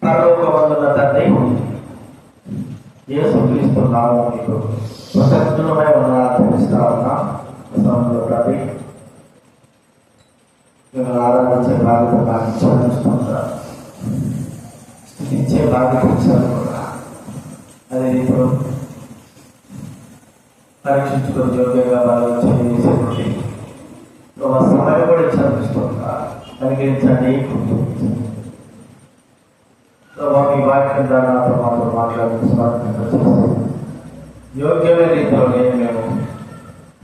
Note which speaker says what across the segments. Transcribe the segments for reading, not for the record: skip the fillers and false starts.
Speaker 1: పరలోకమందున్న తండ్రి, యేసుక్రీస్తు నామములో మీకు కృతజ్ఞులమై తెలుస్తా ఉన్నా. తండ్రి, మిమ్మల్ని ఆరాధించే బాధ్యత నాకు ఇచ్చాను, స్థితించే బాధ్యత ఇచ్చాను కూడా. అదే ఇప్పుడు పరీక్షించుకొని యోగ్యంగా బాగా చేసేటువంటి ఒక సమయం కూడా ఇచ్చాను. అనుగ్రహించండి. మీ వాక్యం ద్వారా మాతో మాట్లాడి యోగ్యమైన రీతిలో మేము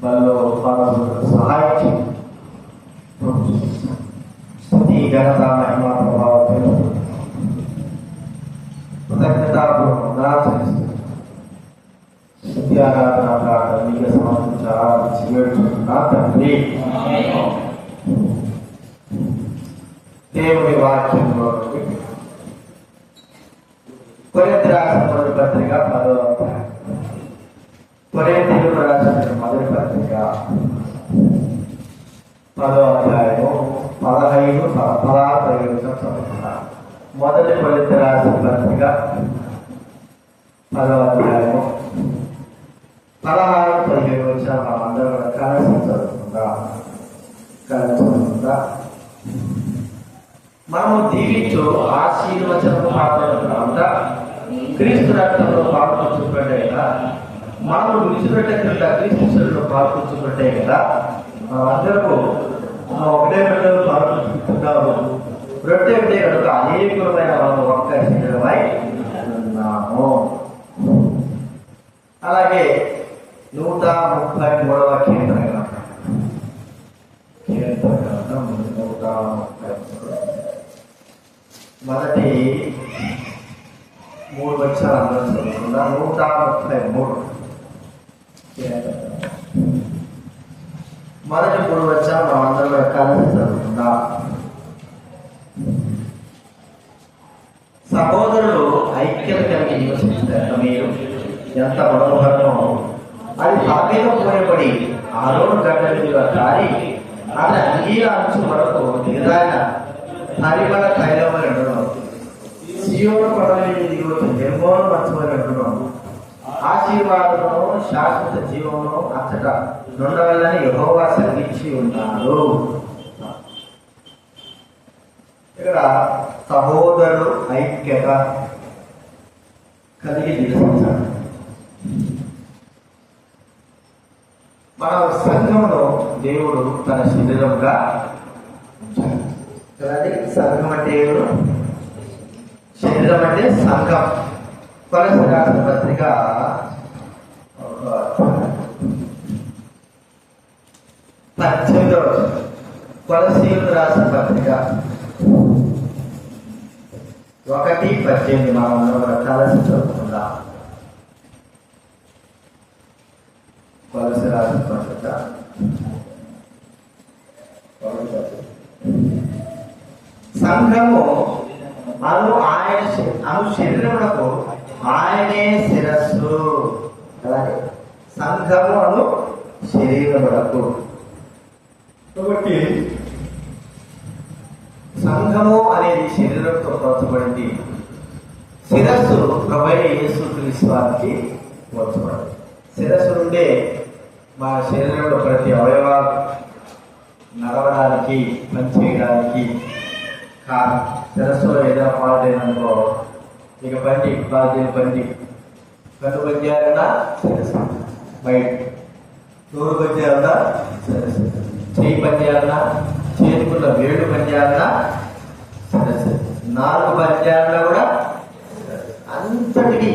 Speaker 1: వాళ్ళలో సహాయం స్థుతి ఘనత మహిమ ప్రభావం కృతజ్ఞతాపూర్వకంగా స్థుతి ఆరాధన ప్రార్థన మీకు సమర్పించి వేడుచున్నా తండ్రి. దేవుని వాక్యంలో కొరింథీయులకు రాసిన మొదటి పత్రిక 10వ అధ్యాయం. కొరింథీయులకు రాసిన మొదటి పత్రిక 10వ అధ్యాయము 15, 16, 17 చదువుతున్నారు. మొదటి కొరింథీయులకు రాసిన పత్రిక 10వ అధ్యాయము 16, 17 వచనాలు మనం అందరం కూడా కలిసి చదువుతుందా. మనము దీవించు ఆశీర్వచనము పాత్రలుగా క్రీస్తు రక్తంలో పాల్పంచుకుంటే కదా, మనము విడిచిపెట్టకుండా క్రీస్తు శరీరంలో పాల్పంచుకుంటే కదా, మనమందరము ఒకటే బిడ్డలు పాల్పంచుకుంటున్నాము. రొట్టె ఉంటే కనుక అనేకమైన మనం ఒక్క శరీరమై ఉన్నాము. అలాగే 133వ కీర్తన 133 మొదటి 3 వచనాలు అందరూ చదువుకుందాం. 133 మొదటి 3 వచనాలు మనం అందరం కలిసి చదువుకుందాం. సహోదరులు ఐక్యత కలిగి నివసిస్తారు. మీరు ఎంత మనోహరమో అది సాపేత పోయబడి ఆరోగ్య గడ్డ మీద కారి అతని అంగీల అంచు వరకు దిగదారిన హరిమల తైలమని అంటున్నాం. సియోను పడవని నిర్మోహం మంచమని అంటున్నాం. ఆశీర్వాదము శాశ్వత జీవము అంతట ఉండవాలని యెహోవా సెలవిచ్చి ఉన్నారు. ఇక్కడ సహోదరులు ఐక్యత కలిగి నివసించాలి. మన సంఘంలో దేవుడు తన శరీరంగా ఉంచాలి. సంఘం అంటే శరీరం అంటే సంఘం. కొలస్సీ రాసిన పత్రిక 18వ కొలస్సీయులకు రాసిన పత్రిక 1:18 మనం కలిసి చదువుకుందాం. కొలస్సీ రాసిన పత్రిక సంఘము అను శరీరములకు ఆయనే శిరస్సు. అలాగే సంఘము అను శరీరములకు. కాబట్టి సంఘము అనేది శరీరంతో పోల్చబడింది. శిరస్సు ప్రభువైన యేసుక్రీస్తు వారికి పోల్చబడింది. శిరస్సు నుండే మా శరీరంలో ప్రతి అవయవాలు నడవడానికి, పనిచేయడానికి కారణం. శిరస్సులో ఏదైనా ఫాల్ట్ అయిననుకో, ఇక బండి కన్ను పనిచేయాలన్నా శిరస్సు, బయట నోరు పనిచేయాలన్నా శిరస్సు, చేయి పనిచేయాలన్నా, చేతుకున్న వేళ్ళు పనిచేయాలన్నా శిరస్సు, నాలుగు పనిచేయాలన్నా కూడా అంతటికి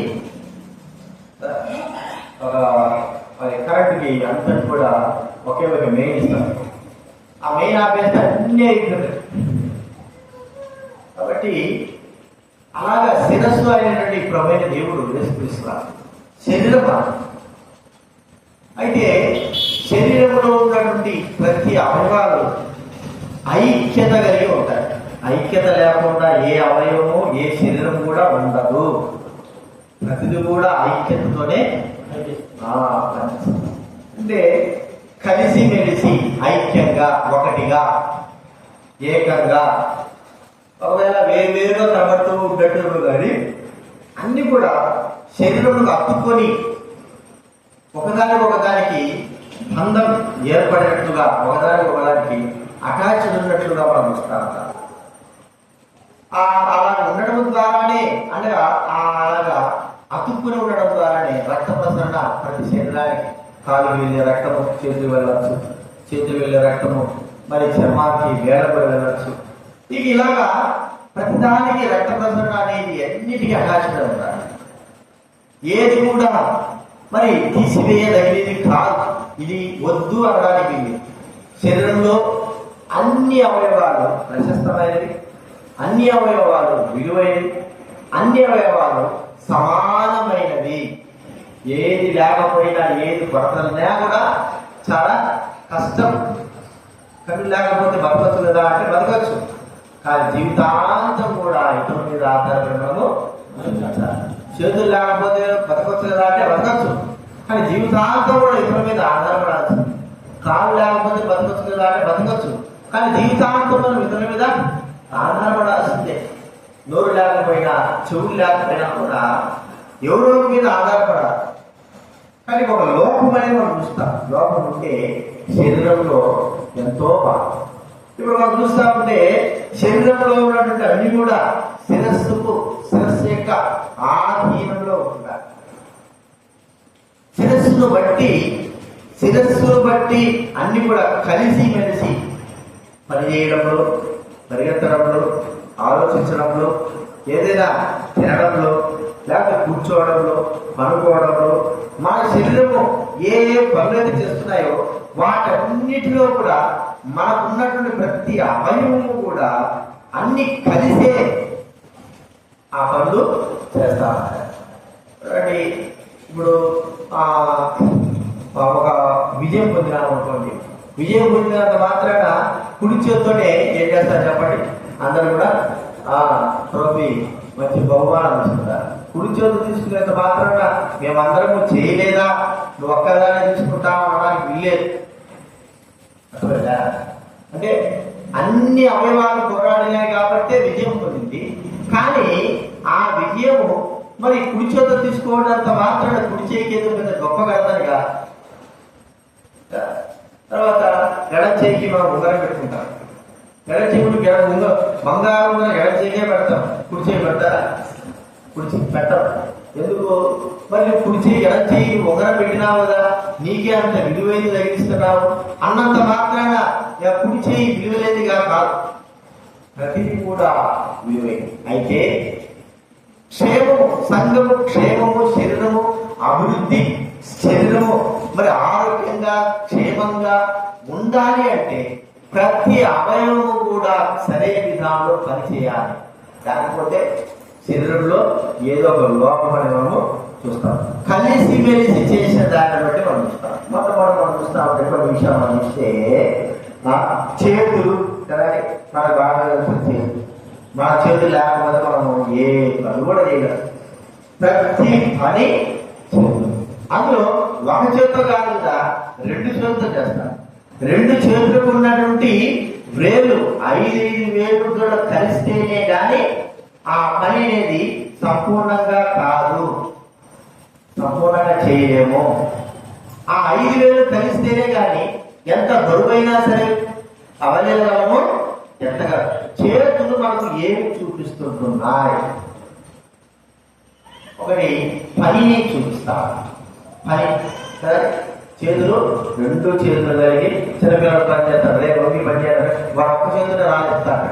Speaker 1: ఒక కరెంట్కి అంతా కూడా ఒకే ఒక మెయిన్ ఇస్తారు. ఆ మెయిన్ ఆపేస్తే అన్నీ అయిపోతుంది. కాబట్టి అలాగా శిరస్సు అయినటువంటి ప్రమైన దేవుడు యేసుక్రీస్తు శరీరం. అయితే శరీరంలో ఉన్నటువంటి ప్రతి అవయవాలు ఐక్యత కలిగి ఉంటాయి. ఐక్యత లేకుండా ఏ అవయవము ఏ శరీరం కూడా ఉండదు. ప్రతిది కూడా ఐక్యతతోనే అంటే కలిసి మెలిసి ఐక్యంగా ఒకటిగా ఏకంగా, ఒకవేళ వేరువేరుగా కనబడుతూ ఉండేటప్పుడు కానీ అన్ని కూడా శరీరంలో అతుక్కొని ఒకదానికి బంధం ఏర్పడినట్లుగా, ఒకదానికి అటాచ్డ్ ఉన్నట్లుగా మనం చూస్తాం. అలా ఉండడం ద్వారానే అనగా అలాగా అతుక్కుని ఉండడం ద్వారానే రక్త ప్రసరణ ప్రతి శరీరానికి, కాలు వెళ్ళే రక్తము చేతులు వెళ్ళచ్చు, చేతులు వెళ్ళే రక్తము మరి చర్మానికి వేలపడి వెళ్ళచ్చు. ఇలాగా ప్రతిదానికి రక్త ప్రసరణ అనేది అన్నిటికీ అటాచ్డ్ ఉంటారు. ఏది కూడా మరి తీసివేయదగినది కాదు. ఇది వద్దు అనడానికి శరీరంలో అన్ని అవయవాలు ప్రశస్తమైనవి, అన్ని అవయవాలు విలువైనవి, అన్ని అవయవాలు సమానమైనవి. ఏది లేకపోయినా, ఏది కొరతలున్నా కూడా చాలా కష్టం. కళ్ళు లేకపోతే బతకచ్చు కదా అంటే బతకచ్చు, కానీ జీవితాంతం కూడా ఇతరుల మీద ఆధారపడము. చేతులు లేకపోతే బతకచ్చు కదా అంటే బతకచ్చు, కానీ జీవితాంతం కూడా ఇతరుల మీద ఆధారపడాల్సి. కాళ్ళు లేకపోతే బతకచ్చు కదా అంటే బతకచ్చు, కానీ జీవితాంతం మనం ఇతరుల మీద ఆధారపడాల్సిందే. నోరు లేకపోయినా, చెవులు లేకపోయినా కూడా ఎవరో మీద ఆధారపడాలి. కానీ ఒక లోపం అనేది మనం చూస్తాం. లోపం ఉంటే శరీరంలో ఎంతో బాధ. ఇప్పుడు మనం చూస్తా ఉంటే శరీరంలో ఉన్నటువంటి అన్ని కూడా శిరస్సు యొక్క ఆధీనంలో ఉంటాయి. శిరస్సును బట్టి అన్ని కూడా కలిసి మెలిసి పనిచేయడంలో, పరిగెత్తడంలో, ఆలోచించడంలో, ఏదైనా తినడంలో, లేకపోతే కూర్చోవడంలో, పనుకోవడంలో, మన శరీరము ఏ పనులు చేస్తున్నాయో వాటన్నిటిలో కూడా మనకున్నటువంటి ప్రతి అవయవము కూడా అన్ని కలిసే ఆ పనులు చేస్తా ఉంటాయి. ఇప్పుడు ఒక విజయం పొందినాము అనుకోండి, విజయం పొందినంత మాత్రాన కుడి చేతితోనే ఏం చేస్తారు చెప్పండి? అందరూ కూడా ట్రోఫీ మంచి బహుమానం ఇస్తున్నారు. కుడి చేతులు తీసుకునేంత మాత్రాన మేమందరము చేయలేదా, నువ్వు ఒక్కదానే తీసుకుంటావు అనడానికి వీల్లేదు. అంటే అన్ని అవయవాలు పోరాడినాయి కాబట్టి విజయం పొందింది. కానీ ఆ విజయము మరి కుడి చేతులు తీసుకోవడంత మాత్రాన కుడి చేయికి మీద గొప్ప కదనిగా. తర్వాత ఎడం చేయికి మనం ఉంగరం పెట్టుకుంటాం. ఎడం చేయి బంగారం ఎడం చేయికే పెడతాం, కుడి చేయి పెడతారా? కుడి చేయి పెట్టం. ఎందుకు? మరి కుడి చేయి ఎడం చేయి ఉంగరం పెట్టినావు కదా, నీకే అంత విలువైంది తగిలిస్తున్నావు అన్నంత మాత్రాన కుడి చేయి విలువలేనిదిగా కాదు, ప్రతిదీ కూడా విలువైంది. అయితే క్షేమము, సంఘము క్షేమము, శరీరము అభివృద్ధి, శరీరము మరి ఆరోగ్యంగా క్షేమంగా ఉండాలి అంటే ప్రతి అవయవము కూడా సరైన విధానంలో పనిచేయాలి. లేకపోతే శరీరంలో ఏదో ఒక లోపం అని మనము చూస్తాం. కలిసి మెలిసి చేసిన దాన్ని బట్టి మనం చూస్తాం. మొట్టమొదటి మనం చూస్తాం రెండు విషయాలు మనం చూస్తే చేతులు కదా, మనకు బాగా చేతులు, మన చేతులు లేకపోతే మనము ఏ పని కూడా చేయగలం. ప్రతి పని అందులో ఒక చేతితో కాదు కదా, రెండు చేతులతో చేస్తాం. రెండు చేతులకు ఉన్నటువంటి వేలు 5 వేలు కూడా కలిస్తేనే కానీ ఆ పని అనేది సంపూర్ణంగా కాదు, సంపూర్ణంగా చేయలేము. ఆ 5 వేలు కలిస్తేనే కానీ ఎంత బరువైనా సరే అవలేము. ఎంతగా చేతులు మనకు ఏమి చూపిస్తుంటున్నాయి? ఒకటి పనిని చూపిస్తారు. పని చేతులు, రెండు చేతులు కలిగి చిన్నపిల్లలు పని చేస్తారు, రేపు పని చేస్తారు. వాడు ఒక్క చేతులు రాలిస్తారు,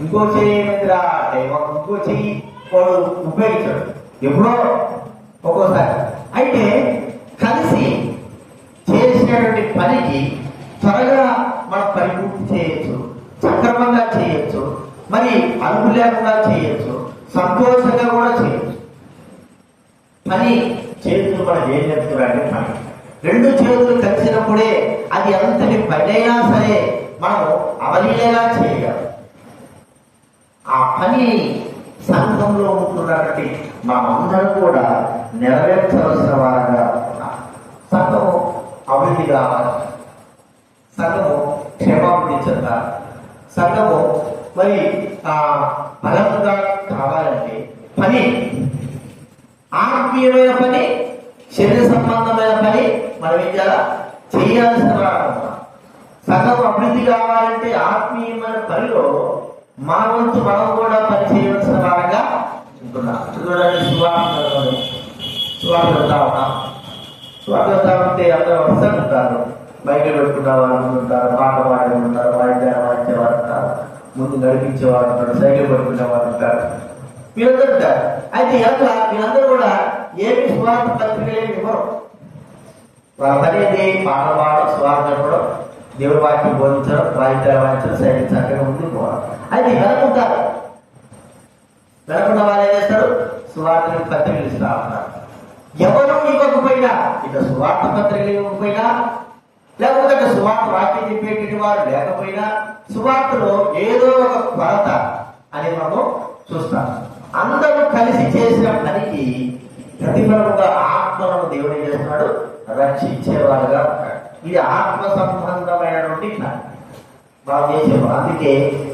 Speaker 1: ఇంకో చెయ్యి రా అంటే ఇంకో చెయ్యి వాడు ఉపయోగించాడు ఎప్పుడో ఒక్కోసారి. అయితే ఇచ్చినటువంటి పనికి త్వరగా మనం పని పూర్తి చేయొచ్చు, సక్రమంగా చేయొచ్చు, మరి అలుపు లేకుండా చేయొచ్చు, సంతోషంగా కూడా చేయొచ్చు. పని చేతులు మనకి ఏం చెప్తున్నారంటే పని రెండు చేతులు కలిసినప్పుడే అది ఎంతటి పని అయినా సరే మనం అవలీలగా చేయగలం. ఆ పని సంఘంలో ఉంటున్నటువంటి మనమందరం కూడా నెరవేర్చవలసిన వారుగా ఉన్నారు. సంఘము అభివృద్ధి కావాలి, సంఘము క్షేమాభివృద్ధి చెందాలి, సంఘము మరి బలంగా కావాలంటే పని ఆత్మీయమైన పని, శరీర సంబంధమైన పని మనం ఏం చేయాల్సిన వారు. సంఘం అభివృద్ధి కావాలంటే ఆత్మీయమైన పనిలో మన వంతు మనం కూడా పని చేయవలసిన వారంగా ఉంటున్నాం. చూడండి, సువార్త వెళ్తా ఉన్నాం. సువార్త వెళ్తా ఉంటే అందరూ వస్తూ ఉంటారు. బైక్ పెట్టుకున్న వాళ్ళు ఉంటారు, పాట పాడే ఉంటారు, వాయిద్యాలు వాయించేవారు ఉంటారు, ముందు నడిపించేవారు ఉంటారు, సైకిల్ పట్టుకునే వాళ్ళు ఉంటారు, వీళ్ళందరూ ఉంటారు. అయితే అట్లా వీళ్ళందరూ కూడా ఏమి సువార్త పత్రికలు ఏమి ఇవ్వరు. వాళ్ళ పని ఏంటి? పాట పాడడం, సువార్త చెప్పడం, దేవుడి వాక్యం బోధించడం, వాయిద్యాలు వాయించడం, సైకిల్ చక్కగా ముందుకు పోవడం. అయితే వెనకుంటారు. వెనకున్న వాళ్ళు ఏం చేస్తారు? సువార్త పత్రికలు ఇస్తా ఉంటారు. ఎవరు ఇవ్వకపోయినా, ఇక సువార్త పత్రికలు ఇవ్వకపోయినా, లేకపోతే సువార్త వాక్యం చెప్పేటువంటి వారు లేకపోయినా, సువార్తలో ఏదో ఒక కొరత అని మనము చూస్తాం. అందరూ కలిసి చేసిన పనికి ప్రతిఫలముగా ఆత్మలను దేవుడు ఏం చేస్తున్నాడు? రక్షించేవారుగా ఉంటాడు. ఇది ఆత్మ సంబంధమైనటువంటి పని బాగా చేసేవారు. అందుకే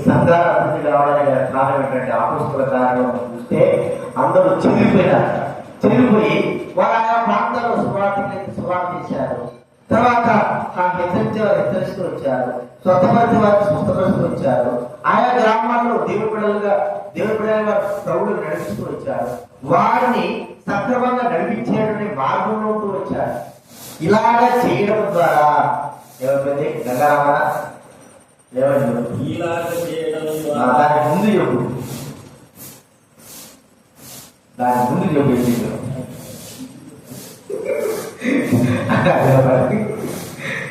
Speaker 1: సంఘాల అభివృద్ధి కావాలని కారణం ఏంటంటే అపోస్తలుల కార్యం చూస్తే అందరూ చెరిగిపోయి వారు ఆయా ప్రాంతాల్లో సువార్త ఇచ్చారు. తర్వాత హెచ్చరిస్తూ వచ్చారు, స్వస్థపరిచే వారికి స్వస్థపరుస్తూ వచ్చారు. ఆయా గ్రామాల్లో దేవుడి బిడ్డలుగా ప్రభువులు నడిపిస్తూ వచ్చారు. వారిని సక్రమంగా నడిపించేటువంటి మార్గంలోకి వచ్చారు. ఇలాగా చేయడం ద్వారా ఏమైపోయింది? గంగారామణ దాని ముందు చెప్పు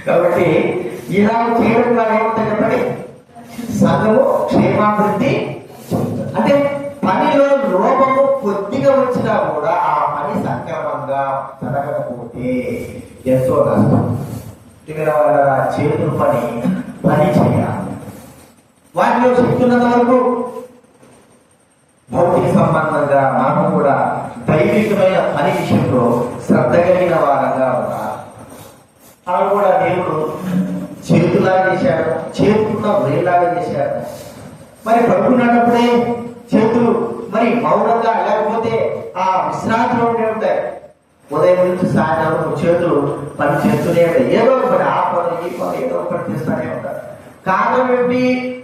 Speaker 1: కాబట్టి ఇలా చేయడం ద్వారా ఏమవుతుంది చెప్పండి? సంఘము క్షేమాభివృద్ధి. అంటే పనిలో లోపము కొద్దిగా వచ్చినా కూడా ఆ పని సక్రమంగా జరగకపోతే ఎంతో నష్టం. ఇక్కడ వాళ్ళ చేతులు పని చేయాలి. వాటిలో శక్తి ఉన్నంత వరకు భౌతిక సంబంధంగా మనం కూడా దైవికమైన పని విషయంలో శ్రద్ధ కలిగిన వారంగా ఉన్నారు. అలా కూడా దేవుడు చేతులాగా చేశాడు, చేతున్న వేలాగా చేశాడు. మరి పడుకున్నప్పుడే చేతులు మరి మౌనంగా, లేకపోతే ఆ విశ్రాంతిలో ఉండే ఉంటాయి. ఉదయం నుంచి సాయంత్రం చేతులు పని చేస్తూనే ఉంటాయి. ఏదో ఒకటి ఆ పని ఈ పని ఏదో ఒకటి చేస్తూనే ఉంటారు. కారణం ఏంటి?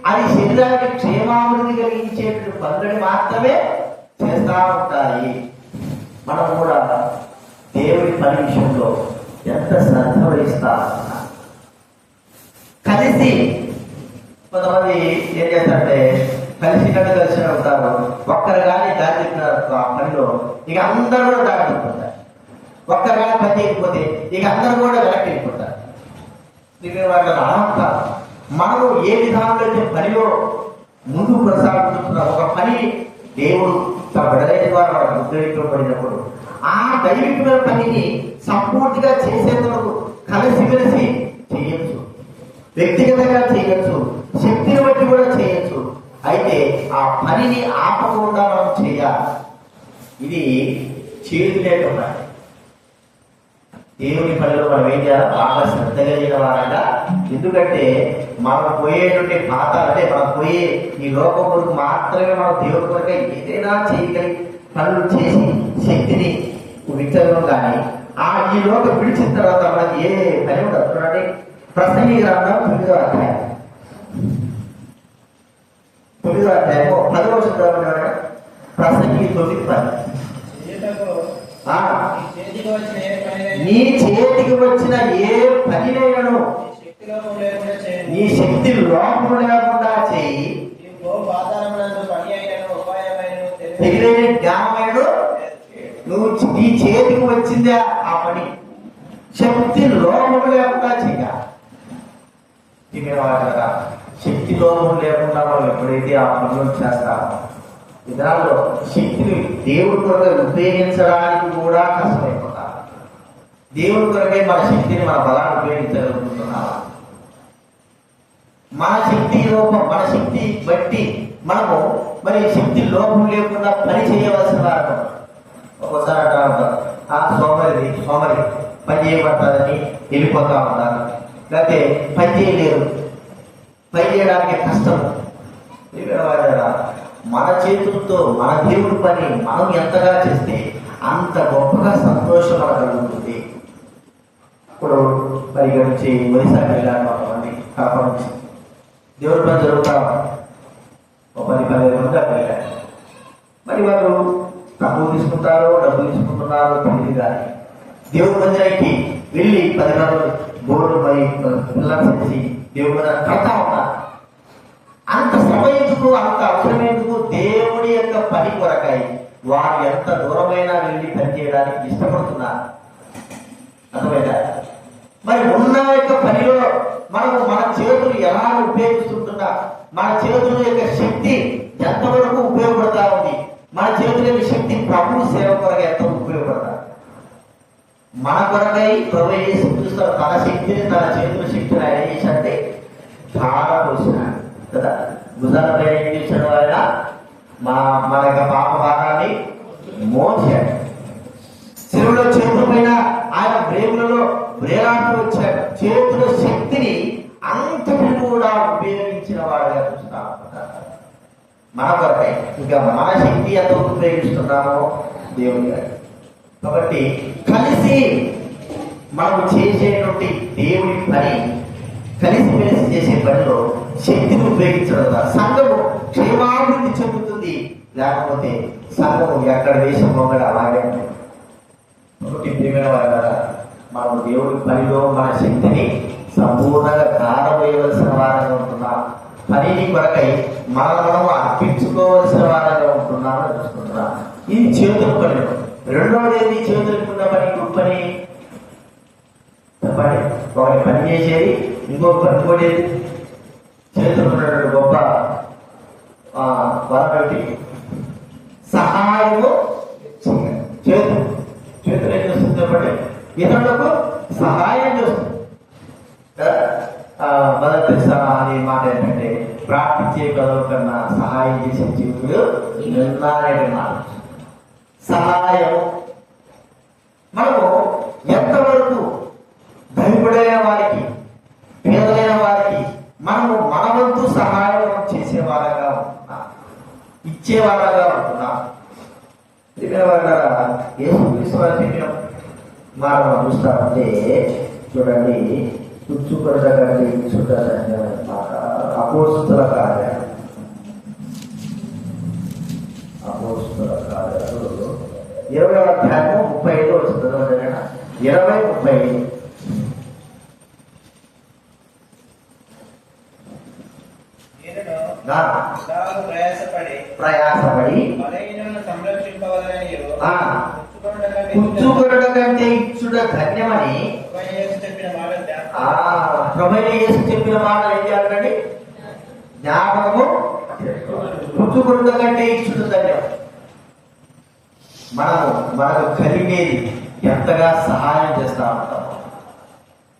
Speaker 1: అది శరీరానికి క్షేమాభివృద్ధి కలిగించేటువంటి పనులని మాత్రమే చేస్తూ ఉంటాయి. మనం కూడా దేవుడి పని విషయంలో ఎంత శ్రద్ధ వహిస్తా కలిసి. కొంతమంది ఏం చేస్తారంటే కలిసి ఉంటారు. ఒక్కరు కానీ దారి ఆ పనిలో ఇక అందరూ కూడా దారి వెళ్ళిపోతారు. ఒక్కరు కానీ పని చేయకపోతే ఇక అందరూ కూడా వెనక్కి వెళ్ళిపోతారు. వాళ్ళ ఆనందాలు మనము ఏ విధానంలో అయితే పనిలో ముందు కొనసాగుతున్న ఒక పని దేవుడు తన బిడ్డలైన ద్వారా వాళ్ళ ఉద్యోగించబడినప్పుడు ఆ దైవికమైన పనిని సంపూర్తిగా చేసేందుకు కలిసిమెలిసి చేయొచ్చు, వ్యక్తిగతంగా చేయొచ్చు, శక్తిని బట్టి కూడా చేయొచ్చు. అయితే ఆ పనిని ఆపకుండా మనం చేయాలి. ఇది చేతులేకుండా దేవుని పనిలో మనం ఏం చేయాలి? బాగా శ్రద్ధ కలిగిన వారంగా. ఎందుకంటే మనం పోయేటువంటి పాత్ర అంటే మనం పోయే ఈ లోకం కొరకు మాత్రమే మనం దేవుడి కొరకే ఏదైనా చేయగలిగి పనులు చేసి శక్తిని విచ్చడం. కానీ ఈ లోకం విడిచిన తర్వాత మనకి ఏ పని ఉండదు. చూడండి, ప్రసంగి గ్రంథం 9వ అధ్యాయం 10వ వచనం. ప్రసంగి 9:10. నీ చేతికి వచ్చిన ఏ పనినైనను నీ శక్తి లోపం లేకుండా చేయి. తెలియని జ్ఞానమైన నువ్వు నీ చేతికి వచ్చిందే ఆ పని శక్తి లోపం లేకుండా వాటి శక్తి లోపం లేకుండా మనం ఎప్పుడైతే ఆ పనులు చేస్తామో ఈ దినాల్లో శక్తిని దేవుడి కొరకు ఉపయోగించడానికి కూడా కష్టమైపోతాం. దేవుడి కొరకే మన శక్తిని మన బలాన్ని ఉపయోగించగలుగుతున్నాం. మన శక్తి లోపం, మన శక్తి బట్టి మనము మరి శక్తి లోపం లేకుండా పని చేయవలసిన వారు. ఒక్కోసారి అంటారు సోమరి పని చేయబడతారని వెళ్ళిపోతా ఉంటారు, లేకపోతే పని చేయలేరు, పని చేయడానికి కష్టం. మన చేతులతో మన దేవుడి పని మనం ఎంతగా చేస్తే అంత గొప్పగా సంతోషం మనకు కలుగుతుంది. ఇప్పుడు మరి ఇక్కడ నుంచి ఒడిశాకి వెళ్ళాను కొంతమంది, కడప నుంచి దేవుడి పని జరుగుతా 10-15 మంది అక్కడ వెళ్ళారు. మరి వాళ్ళు డబ్బులు తీసుకుంటారో డబ్బులు తీసుకుంటున్నారో తెలియదు, కానీ దేవుడి మందిరానికి వెళ్ళి 10 మంది బోర్డు మరి పిల్లలు చేసి దేవుడి మందిరం కడతా ఉన్నారు. అంత శ్రమ ఎందుకు, అంత అవసరం ఎందుకు? దేవుడి యొక్క పని కొరకై వారు ఎంత దూరమైనా వెళ్ళి పని చేయడానికి ఇష్టపడుతున్నారు. అర్థమైందా? మరి ఉన్న యొక్క పనిలో మనము మన చేతులు ఎలా ఉపయోగిస్తుంటున్నా, మన చేతుల యొక్క శక్తి ఎంతవరకు ఉపయోగపడతా ఉంది, మన చేతుల యొక్క శక్తి ప్రభు సేవ కొరగా ఎంత ఉపయోగపడతా. మన కొరకై ప్రభు చూస్తారు తన శక్తిని, తన చేతుల శక్తిని ఆయన చేశారంటే చాలా పోసినాడు కదా. భుజాలపై ఏం చేశాడు ఆయన? మన యొక్క పాప భారాన్ని మోసాడు. శిలువలో చేతుల పైన ఆయన బ్రేకులలో బ్రేలాడుతూ వచ్చాడు. చేతుల శక్తిని అంతటి కూడా ఉపయోగించిన వాడుగా చూస్తా ఉంటారు. మన కొరకై ఇంకా మన శక్తి ఎంత ఉపయోగిస్తున్నామో దేవుడి గారు. కాబట్టి కలిసి మనం చేసేటువంటి దేవుడి పని, కలిసిమెలిసి చేసే పనిలో శక్తిని ఉపయోగించడం ద్వారా సంఘము క్షేమాభివృద్ధి చెందుతుంది. లేకపోతే సంఘము ఎక్కడ దేశం పొంగడ అలాగే ఉంటుంది. ఒకటి ప్రియమైన వారు, మనం దేవుడి పనిలో మన శక్తిని సంపూర్ణంగా కారవేయవలసిన వారంగా ఉంటున్నాం. పనిని కొరకై మనం అర్పించుకోవలసిన వారంగా ఉంటున్నామని చూసుకుంటున్నాం. ఇది చేతుల పని. రెండవది ఏది? చేతులకున్న పని పని చెప్పండి. ఒకటి పని చేసేది, ఇంకోటి చేతులు ఉన్నటువంటి గొప్ప వరటి సహాయము. చేతులు ఏం చేస్తుంది చెప్పండి? ఇతరులకు సహాయం చేస్తుంది. మొదటి తెలుసా అనే మాట ఏంటంటే, ప్రార్థించే కథల కన్నా సహాయం చేసే చేతులు నిర్ణాయక మాట. సహాయం మనము ఎంతవరకు భయపడైన వారికి, పేదలైన వారికి మనము మన వంతు సహాయం చేసేవాళ్ళగా ఉంటున్నాం, ఇచ్చేవాళ్ళగా ఉంటున్నాం. చెప్పిన మాట చూస్తామంటే చూడండి, పుచ్చుకొరట కంటే ఇచ్చుట మాట. అపోస్తుల కార్యాలు 20వ అధ్యాయము 35 వస్తుంది. 20-35 ప్రయాసపడి పుచ్చుకొరట కంటే ఇచ్చుట ధన్యమని చెప్పిన మాట ఏం చేయాలండి? జ్ఞాపకము. పుచ్చుకొరట కంటే ఇచ్చుట ధన్యం. మనకు కలిగేది ఎంతగా సహాయం చేస్తా ఉంటాము,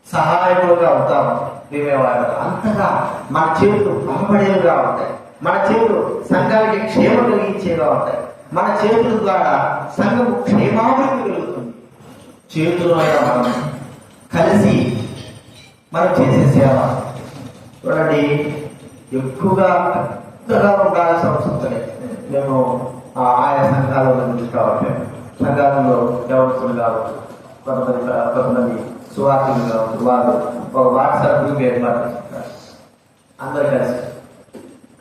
Speaker 1: సహాయకులుగా అవుతాము. మేమేవాడు అంతగా మన చేతులు బలపడేవిగా ఉంటాయి. మన చేతులు సంఘానికి క్షేమం కలిగించేగా ఉంటాయి. మన చేతుల ద్వారా సంఘము క్షేమాభివృద్ధి కలుగుతుంది. చేతులు మనం కలిసి మనం చేసే సేవ చూడండి, ఎక్కువగా పెద్దగా ఉండాల్సిన అవసరం లేదు. మేము ఆయా సంఘాలలో నుంచి కావచ్చు, సంఘాలలో దేవస్తులు కావచ్చు, కొంతమంది సువార్తలు కావచ్చు, వారు ఒక వాట్సాప్ గ్రూప్ ఏర్పాటు చేస్తున్నారు. అందరూ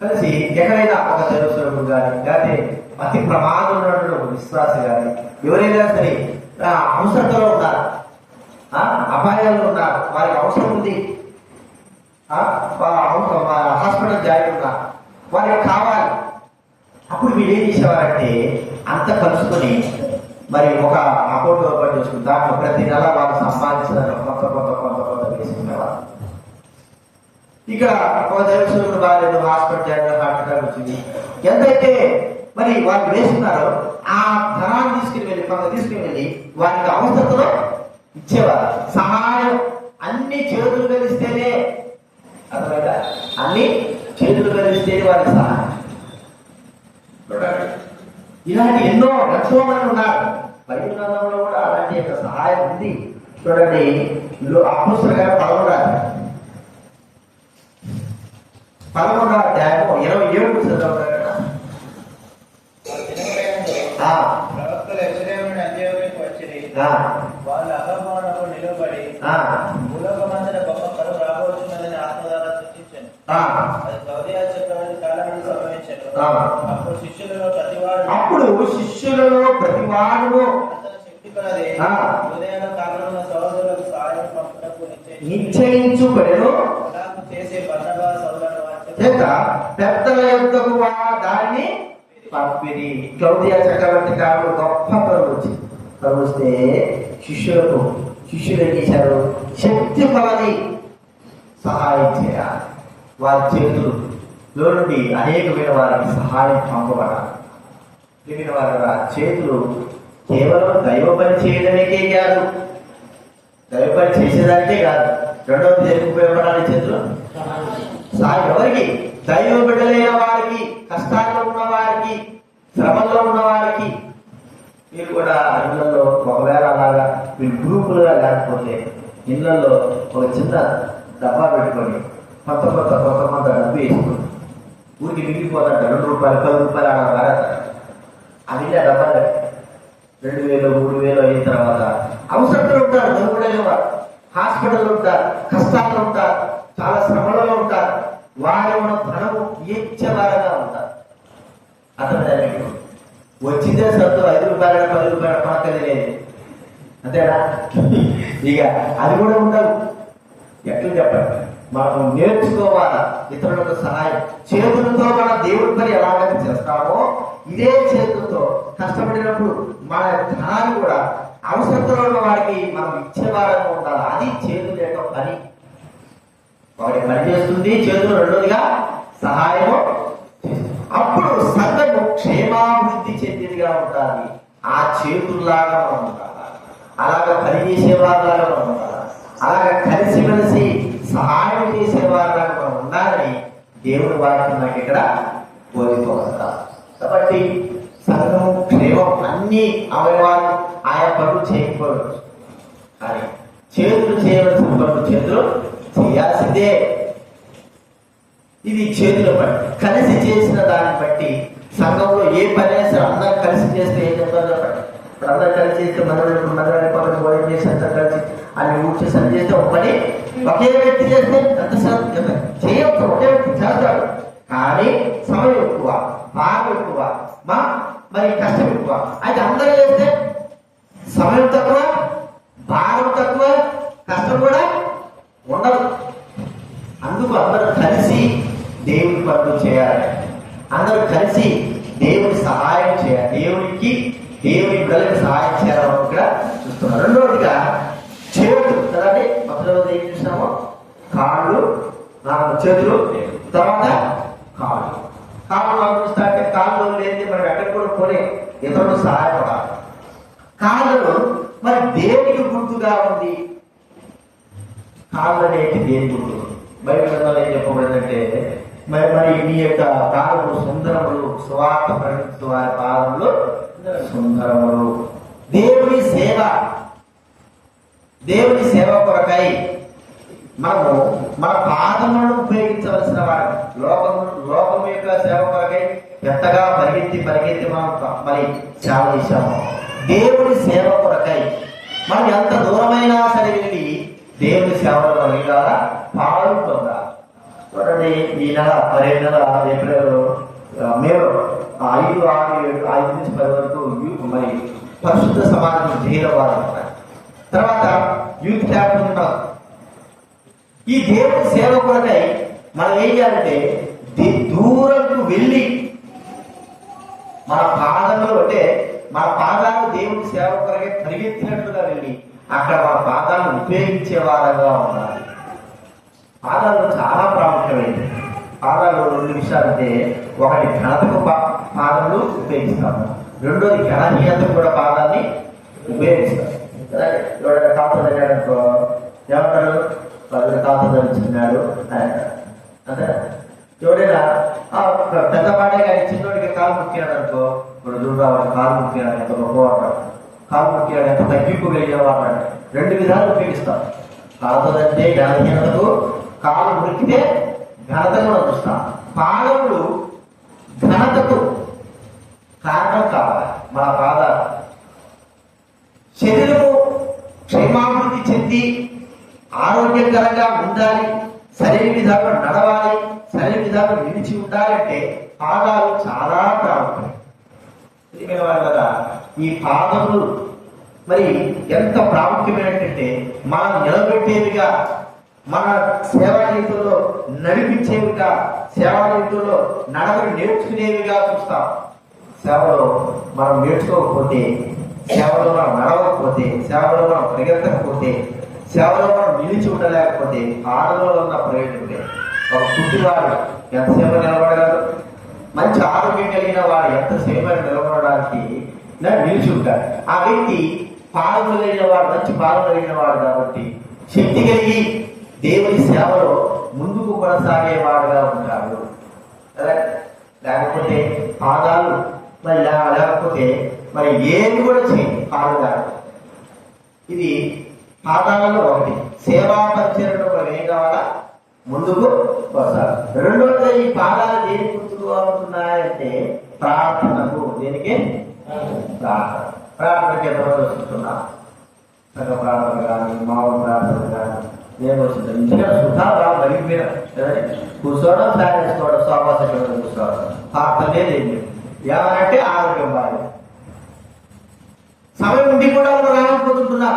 Speaker 1: కలిసి ఎక్కడైనా ఒక దేవస్తుడు కానీ, లేకపోతే అతి ప్రమాదం ఉన్నటువంటి ఒక విశ్వాసి కానీ, ఎవరైనా సరే అవసరంలో ఉన్నారు, అపాయాల్లో ఉన్నారు, వారికి అవసరం ఉంది, హాస్పిటల్ జాయిన్ ఉన్నారు, వారికి కావాలి. అప్పుడు వీళ్ళు ఏం చేసేవారంటే అంత కలుసుకొని మరి ఒక అకౌంట్ ఓపెన్ చేసుకుని దాంట్లో ప్రతి నెల వాళ్ళు సంపాదించిన కొంత వేసుకునేవారు. ఇక్కడ ఒక దైవసేవకుడు బాగాలేదు, హాస్పిటల్ చేయాలి, హార్ట్ అటాక్ వచ్చింది. ఎంతైతే మరి వాళ్ళు వేస్తున్నారో ఆ ధనాన్ని తీసుకుని వెళ్ళి వారికి అవసరతలో ఇచ్చేవారు. సహాయం అన్ని చేతులు కలిస్తేనే, అర్థమైందా? అన్ని చేతులు కలిస్తేనే వారికి సహాయం. ఇలాంటి ఎంతో మంది ఉన్నారు. బైబిల్ గ్రంథంలో కూడా అలాంటి యొక్క సహాయం ఉంది. చూడండి, అపోస్తలుల కార్యాలు 11వ అధ్యాయం 27 చదువుతారు కదా.
Speaker 2: ప్రవక్తలు యెరూషలేము నుండి అంత్యోక్యకు వచ్చిరి. వాళ్ళు అహరోనుకు నిలువబడి భూలోకమంతటా గొప్ప కరువు రాబోతున్నదని ఆత్మ ద్వారా సూచించాను. అది కౌదీయ చక్రవర్తి కాలం నుండి సంభవించాను. అప్పుడు శిష్యులలో ప్రతివాడును శక్తి కొలది హృదయంలో కాలంలో సహోదరులకు సహాయం పంపుటకు
Speaker 1: నిశ్చయించుబడెను.
Speaker 2: చేసే బర్నబా సౌలను
Speaker 1: పెద్దల యొద్దకు దాన్ని పంపిణీ. కౌదీయ చక్రవర్తి కాలంలో గొప్ప కరువు వస్తే శిష్యులు ఏం చేశారు? శక్తి కొలది సహాయం చేయాలి. వారి చేతులు నుండి అనేకమైన వారికి సహాయం పంపబడాలి. మిగిలిన వారి చేతులు కేవలం దైవ పని చేయడానికే కాదు, దైవ పని చేసేదానికే కాదు. రెండవది దేనికి ఉపయోగపడాలి? చేతులు సాయం ఎవరికి? దైవ బిడ్డలైన వారికి, కష్టాల్లో ఉన్న వారికి, శ్రమల్లో ఉన్న వారికి. మీరు కూడా ఇళ్లలో ఒకవేళ అలాగా మీరు గ్రూపులుగా లేకపోతే ఇళ్లలో ఒక చిన్న డబ్బా పెట్టుకొని కొంత డబ్బు వేసుకోండి. ఊరికి మిగిలిపోతాడు 2 రూపాయలు 10 రూపాయలు అలా రాగతారు. అది డబ్బా 2000 3000 అయిన తర్వాత అవసరంలో ఉంటారు. దొరుకుడైన వారు హాస్పిటల్లో ఉంటారు, కష్టాల్లో ఉంటారు, చాలా శ్రమలలో ఉంటారు. వారి మన ధనము ఇచ్చేవారుగా ఉంటారు. అతను వచ్చిందే సత్తు 5 రూపాయలు 10 రూపాయలు పడకది లేదు, అంతేనా? ఇక అది కూడా ఉండదు. ఎట్లా చెప్పండి? మనం నేర్చుకోవాలా ఇతరులకు సహాయం. చేతులతో మన దేవుడి పని ఎలాగైతే చేస్తామో ఇదే చేతులతో కష్టపడినప్పుడు మన ధనాన్ని కూడా అవసరంలో ఉన్న వారికి మనం ఇచ్చేవారంగా ఉండాలి. అది చేతుల యొక్క పని. వాడి పని చేస్తుంది చేతులు. రెండోదిగా సహాయము. అప్పుడు సంఘము క్షేమాభివృద్ధి చెందినదిగా ఉండాలి. ఆ చేతుల్లాగా మనం ఉండాలి. అలాగా పనిచేసేవారిలాగా మనం ఉండాలి. అలాగా కలిసి సహాయం చేసేవారిలాగా మనం ఉండాలని దేవుడు వారికి నాకు ఇక్కడ బోధిపోతారు. కాబట్టి సంఘము క్షేమం అన్ని అవయవాలు ఆయా పనులు చేయకపోవచ్చు, కానీ చేతులు చేయవలసిన పనులు చేతులు చేయాల్సిందే. ఇది చేతుల పని. కలిసి చేసిన దాన్ని బట్టి సంఘంలో ఏ పని చేస్తారు అందరూ కలిసి చేస్తే ఏం చెప్తారు చెప్పండి? ఇప్పుడు అందరూ కలిసి చేస్తే మనవాడి పక్కన గోడ చేసి అంతా కలిసి అన్ని ఊడ్చి సరి చేస్తే ఒక పని ఒకే వ్యక్తి చేస్తే అంత చేయొచ్చు, ఒకే వ్యక్తి చేస్తాడు. కానీ సమయం ఎక్కువ, భారం ఎక్కువ, మరి కష్టం ఎక్కువ. అయితే అందరూ చేస్తే సమయం తక్కువ, భారం తక్కువ, కష్టం కూడా ఉండదు. అందుకు అందరూ కలిసి దేవుని పనులు చేయాలి. అందరూ కలిసి దేవుని సహాయం చేయాలి. దేవుని బిడ్డలకు సహాయం చేయాలని కూడా చూస్తున్నాం. రెండవదిగా చేతులు కదండి. మొదటి ఏం చూసినామో కాళ్ళు, చేతులు, తర్వాత కాళ్ళు చూస్తే కాళ్ళు లేని మనం ఎక్కడికి కూడా పోలే, ఇతరులు సహాయపడాలి. కాళ్ళు మరి దేవునికి గుర్తుగా ఉంది. కాళ్ళు అనేది దేని గుర్తు? బైబిల్ గ్రంథంలో ఏం చెప్పబడిందంటే మరి నీ యొక్క పాదములు సుందరములు, సువార్త ప్రకటించు వారి పాదములు సుందరములు. దేవుని సేవ కొరకై మనము మన పాదములను ఉపయోగించవలసిన వారు. లోకము యొక్క సేవ కొరకై ఎంతగా పరిగెత్తి మనం మరి సేవ చేశాము. దేవుని సేవ కొరకై మనం ఎంత దూరమైనా సరే వెళ్ళి దేవుని సేవలో వెళ్ళాలా, పాల్గొందా. చూడండి, ఈ నెల 12 నెల ఏప్రిల్ మే 5, 6, 7, 5 నుంచి 10 వరకు మరి పరిశుద్ధ సమాజం జైలవారు. తర్వాత యూత్ క్యాంప్ ఉంటాం. ఈ దేవుని సేవ కొరకై మనం ఏం చేయాలంటే దూరంకు వెళ్ళి మన పాదంలో అంటే మన పాదాలు దేవుని సేవ కొరకై పరిగెత్తినట్లుగా వెళ్ళి అక్కడ మన పాదాలను ఉపయోగించే వారంగా ఉండాలి. పాదాలు చాలా ప్రాముఖ్యమైనది. పాదాలు రెండు విషయాలంటే, ఒకటి ఘనతకు పాదములు ఉపయోగిస్తాము, రెండోది ఘనహీనతకు కూడా పాదాన్ని ఉపయోగిస్తాము. ఎవరైనా కాత తగ్గాడనుకో ఏమంటారు, వాళ్ళు కాత ధరించుకున్నాడు అంటే. ఎవరైనా పెద్దవాడే కానీ చిన్నోడికి కాలు ముక్కినాడు అనుకో, ఇప్పుడు చూడవాడు కాలు ముక్కినాడు ఎంత గొప్పవాడు, కాలు ముక్కినాడు ఎంత తగ్గింపు కలిగినవాడు, రెండు విధాలు ఉపయోగిస్తాం. కాదంటే ఘనహీనతకు, కాలు మురికితే ఘనతను మనం చూస్తాం. పాదములు ఘనతకు కారణం కావాలి. మన పాదాలు శరీరము క్షేమాభివృద్ధి చెంది ఆరోగ్యకరంగా ఉండాలి, సరైన విధానం నడవాలి, సరైన విధానం నిలిచి ఉండాలంటే పాదాలు చాలా ప్రాముఖ్యం. కదా ఈ పాదములు మరి ఎంత ప్రాముఖ్యమైనటువంటి మనం నిలబెట్టేవిగా, మన సేవా జీవితంలో నడిపించేవిగా, సేవా జీవితంలో నడవని నేర్చుకునేవిగా చూస్తాం. సేవలో మనం నేర్చుకోకపోతే, సేవలో మనం నడవకపోతే, సేవలో మనం పరిగెత్తకపోతే, సేవలో మనం నిలిచి ఉండలేకపోతే పాదలో ఉన్న ప్రయోజనం లేదు. ఒక పుట్టివాడు ఎంతసేపు నిలబడగలరు? మంచి ఆరోగ్యం కలిగిన వాడు ఎంతసేపు నిలబడడానికి నిలిచి ఉంటాడు. ఆ వ్యక్తి పాదములు కలిగిన వాడు, మంచి పాదములు కలిగిన వాడు కాబట్టి శక్తి కలిగి దేవుని సేవలో ముందుకు కొనసాగేవాడుగా ఉంటాడు. లేకపోతే పాదాలు మరి లేకపోతే మరి ఏమి కూడా చేయండి పాదాలు. ఇది పాదాలలో ఒకటి. సేవా పరిచయంలో మనం ఏం కావాలా? ముందుకు కొనసాగాలి. రెండోది, ఈ పాదాలు దేనికి గుర్తుకు అవుతున్నాయంటే ప్రార్థనకు. దేనికి? ప్రార్థన. ప్రార్థనకి ఎంతమంది వస్తున్నాం? సంఘ ప్రార్థన కానీ, మామూలు ప్రార్థన కానీ నేను వస్తుంది. ఇంటిగా సుఖాలు మరిగిపోయిన కూర్చోవడం, ఫ్యాన్ వేసుకోవడం, సోఫా సెట్ కూర్చోవడం, ప్రార్థనే లేదు. ఏమనంటే ఆరోగ్యం బాగా సమయం ఉండి కూడా మనం రాకపోతుంటున్నా.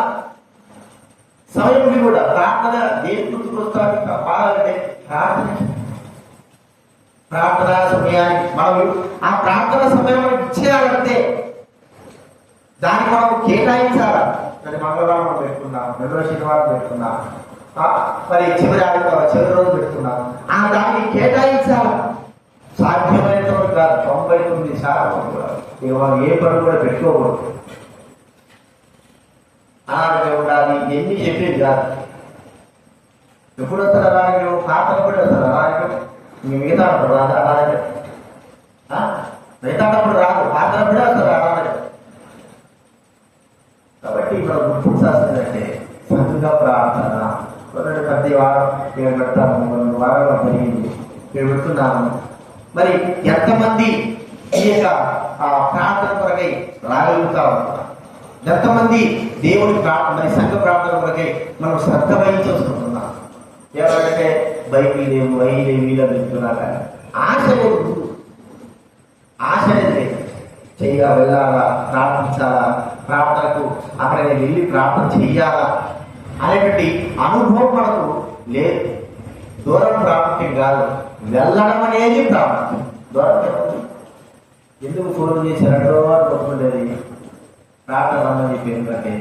Speaker 1: సమయం ఉండి కూడా ప్రార్థన దేని గుర్తుకు వస్తాడు? పాడాలంటే ప్రార్థన. ప్రార్థనా సమయానికి మనం ఆ ప్రార్థన సమయం ఇచ్చేయాలంటే దానికి మనం కేటాయించాలా. మరి మంగళవారం మనం పెట్టుకున్నాం, రెండో శనివారం పెట్టుకున్నాం, మరి చివరి రోజు పెట్టుకున్నాం. ఆ దాన్ని కేటాయించాలా. సాధ్యమైనంత కాదు, 99% ఏ పనులు కూడా పెట్టుకోకూడదు. అనారోగ్యం ఉండాలి ఎన్ని చెప్పేది కాదు. ఎప్పుడు వస్తారు అనారోగ్యం? పాత్ర కూడా వస్తారు అనారోగ్యం. మిగతా రాదు అనారోగ్యం, మిగతాటప్పుడు రాదు, పాత్ర కూడా వస్తారు అనారోగ్యం. కాబట్టి మనం గుర్తించాల్సిందంటే సంఘ ప్రార్థన. ప్రతి వారం మేము పెడతాము, 2 వారాలు జరిగింది, మేము పెడుతున్నాము. మరి ఎంతమంది ఈ యొక్క ప్రార్థన కొరకై రాగలుగుతా ఉంటాం? ఎంతమంది దేవుడి మరి సంఘ ప్రార్థన కొరకై మనం శ్రద్ధ వహించి వస్తున్నాం? ఎవరంటే బైబిల్ లేవు, అయ్యి వీళ్ళు పెడుతున్నా కానీ ఆశ లేదు. ఆశ లేదు. చెయ్యాలా, వెళ్ళాలా, ప్రార్థించాలా, ప్రార్థనకు అక్కడ వెళ్ళి ప్రార్థన చెయ్యాలా అనేటువంటి అనుభవం మనకు లేదు. దూరం ప్రాముఖ్యం కాదు, వెళ్ళడం అనేది ప్రాముఖ్యం. దూరం ఎందుకు ఫోన్ చేశారంటో అనుకుంటుండేది ప్రార్థన అన్నది ఎందుకంటే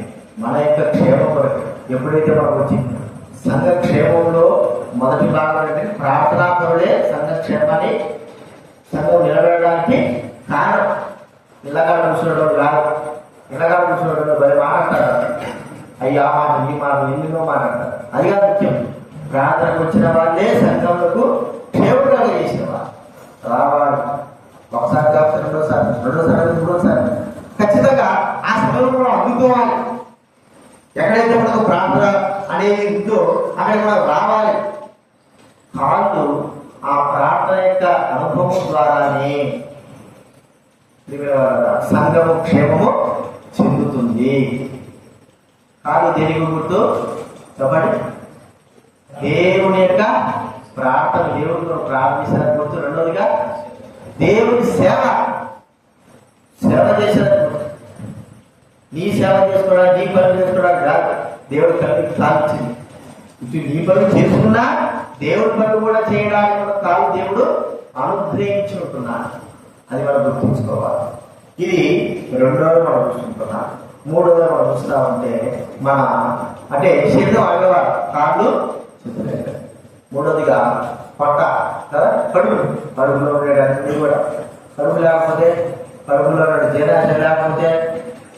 Speaker 1: మన యొక్క క్షేమం కొరకు. ఎప్పుడైతే మనకు వచ్చింది సంఘ క్షేమంలో మొదటి భాగం అంటే ప్రార్థనా పరులే సంఘ క్షేమాన్ని, సంఘం నిలబెట్టడానికి కారణం. ఇళ్ళగాడ కూర్చున్నటువంటి కాదు. ఇళ్ళగాడ కూర్చున్నటువంటి భయ మాట్లాడతారు, అయ్యా మాట ఈ మాట ఎన్నో మాట్లాడతారు. అది కాదు ముఖ్యం. ప్రార్థనకు వచ్చిన వాళ్ళే సంఘంలో క్షేమంగా చేసిన వాళ్ళు రావాలి. ఒకసారి కాకపోతే రెండోసారి మూడోసారి ఖచ్చితంగా ఆ సమయంలో మనం అందుకోవాలి. ఎక్కడైతే మనకు ప్రార్థన అనేది ఉందో అక్కడ మనం రావాలి. కాళ్ళు ఆ ప్రార్థన యొక్క అనుభవం ద్వారానే సంఘము క్షేమము చెందుతుంది. కాదు దేనికి గుర్తు చెప్పండి? దేవుని యొక్క ప్రార్థన, దేవుడితో ప్రార్థించడానికి గుర్తు. రెండోదిగా దేవుని సేవ చేసేందుకు. నీ సేవ చేసుకోవడానికి, నీ పనులు చేసుకోవడానికి కాదు, దేవుడు కలిపి సాధించింది. ఇటు నీ పనులు చేసుకున్నా దేవుడి పనులు కూడా చేయడానికి కాదు దేవుడు అనుగ్రహించి ఉంటున్నాడు. అది మనం గుర్తుంచుకోవాలి. ఇది రెండోది మనం చూసుకుంటున్నాం. మూడోది మనం చూస్తామంటే మన అంటే శరీరం అడగవారు కాళ్ళు చేతులు. మూడోదిగా పొట్ట కదా, కడుపులో ఉండేటన్నీ కూడా. కడుపు లేకపోతే, కడుపులో జీర్ణాశయం లేకపోతే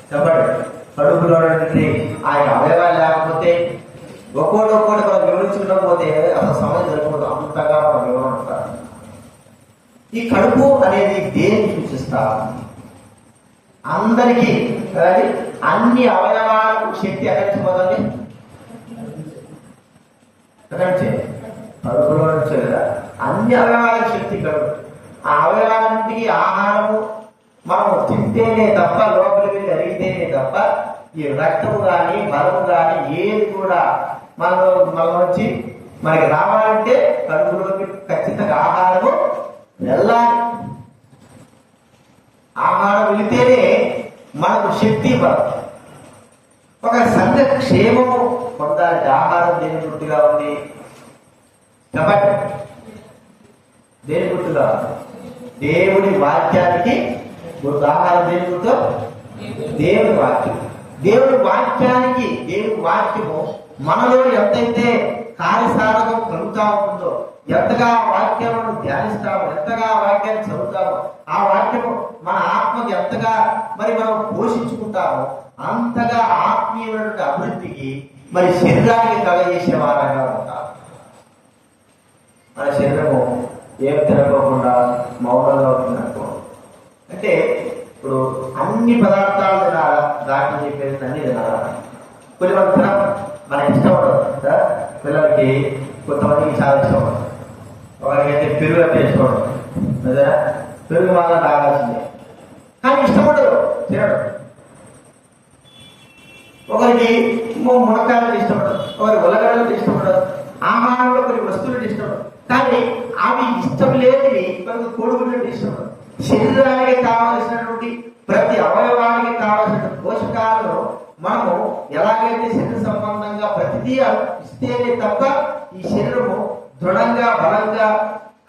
Speaker 1: చెప్పండి, కడుపులో ఆయన అవయవాలు లేకపోతే ఒక్కోటి మనం వివరించుకుంటకపోతే అసలు సమయం సరిపోదు, అంతగా మనం వివరించాలి. ఈ కడుపు అనేది దేన్ని సూచిస్తా? అందరికీ అన్ని అవయవాలకు శక్తి ఎక్కడి పోదండి? కడుపులో నుంచి కదా అన్ని అవయవాలకు శక్తి కడుపు. ఆ అవయవాలన్నింటికి ఆహారము మనము తింటేనే తప్ప, లోపలికి వెళ్ళి అరిగితేనే తప్ప ఈ రక్తము కానీ బలము కానీ ఏది కూడా మన వచ్చి మనకి రావాలంటే కడుపులోకి ఖచ్చితంగా ఆహారము వెళ్ళాలి. ఆహారం వెళితేనే మనకు శక్తి బలం. ఒక సంఘ క్షేమము పొందాలంటే ఆహారం దేని గుర్తుగా ఉంది చెప్పండి? దేని గుర్తుగా? దేవుడి వాక్యానికి గుర్తు. ఆహారం దేని గుర్తు? దేవుడి వాక్యం. దేవుడి వాక్యానికి, దేవుడి వాక్యము మనలో ఎంతైతే కార్యసాధకం కలుగుతా ఉంటుందో, ఎంతగా వాక్యమును ధ్యానిస్తామో, ఎంతగా వాక్యాన్ని చదువుతామో, ఆ వాక్యము మన ఆత్మకి ఎంతగా మనం పోషించుకుంటామో అంతగా ఆత్మీయమైనటువంటి అభివృద్ధికి శరీరానికి కలగజేసే వారంగా ఉంటారు. మన శరీరము ఏం తినకోకుండా మౌనంగా ఉంటున్నట్టు అంటే ఇప్పుడు అన్ని పదార్థాలు తినాలా, దాటి చెప్పేసి అన్ని తినాలా. కొన్ని మనం తిన మనకి ఇష్టం ఉండదు కదా, పిల్లలకి కొంతమందికి చాలా ఇష్టం ఉండదు. ఒకరికైతే పెరుగు అంటే ఇష్టం ఉండదు కదా, పెరుగు మాత్రం తాగాల్సిందే, కానీ ఇష్టం ఉండదు తినడం. ఒకరికి మునక్కాయలు ఇష్టం ఉండదు, ఒకరికి ఉల్లగడ్డలు ఇష్టం ఉండదు, ఆహారంలో కొన్ని వస్తువులు ఇష్టం ఉండదు. కానీ అవి ఇష్టం లేనివి మనకు కోడిగుడ్లు ఇష్టం ఉండదు. శరీరానికి కావలసినటువంటి ప్రతి అవయవానికి కావలసిన పోషకాలను మనము ఎలాగైతే శరీర సంబంధంగా ప్రతిదీ ఇస్తేనే తప్ప ఈ శరీరము దృఢంగా బలంగా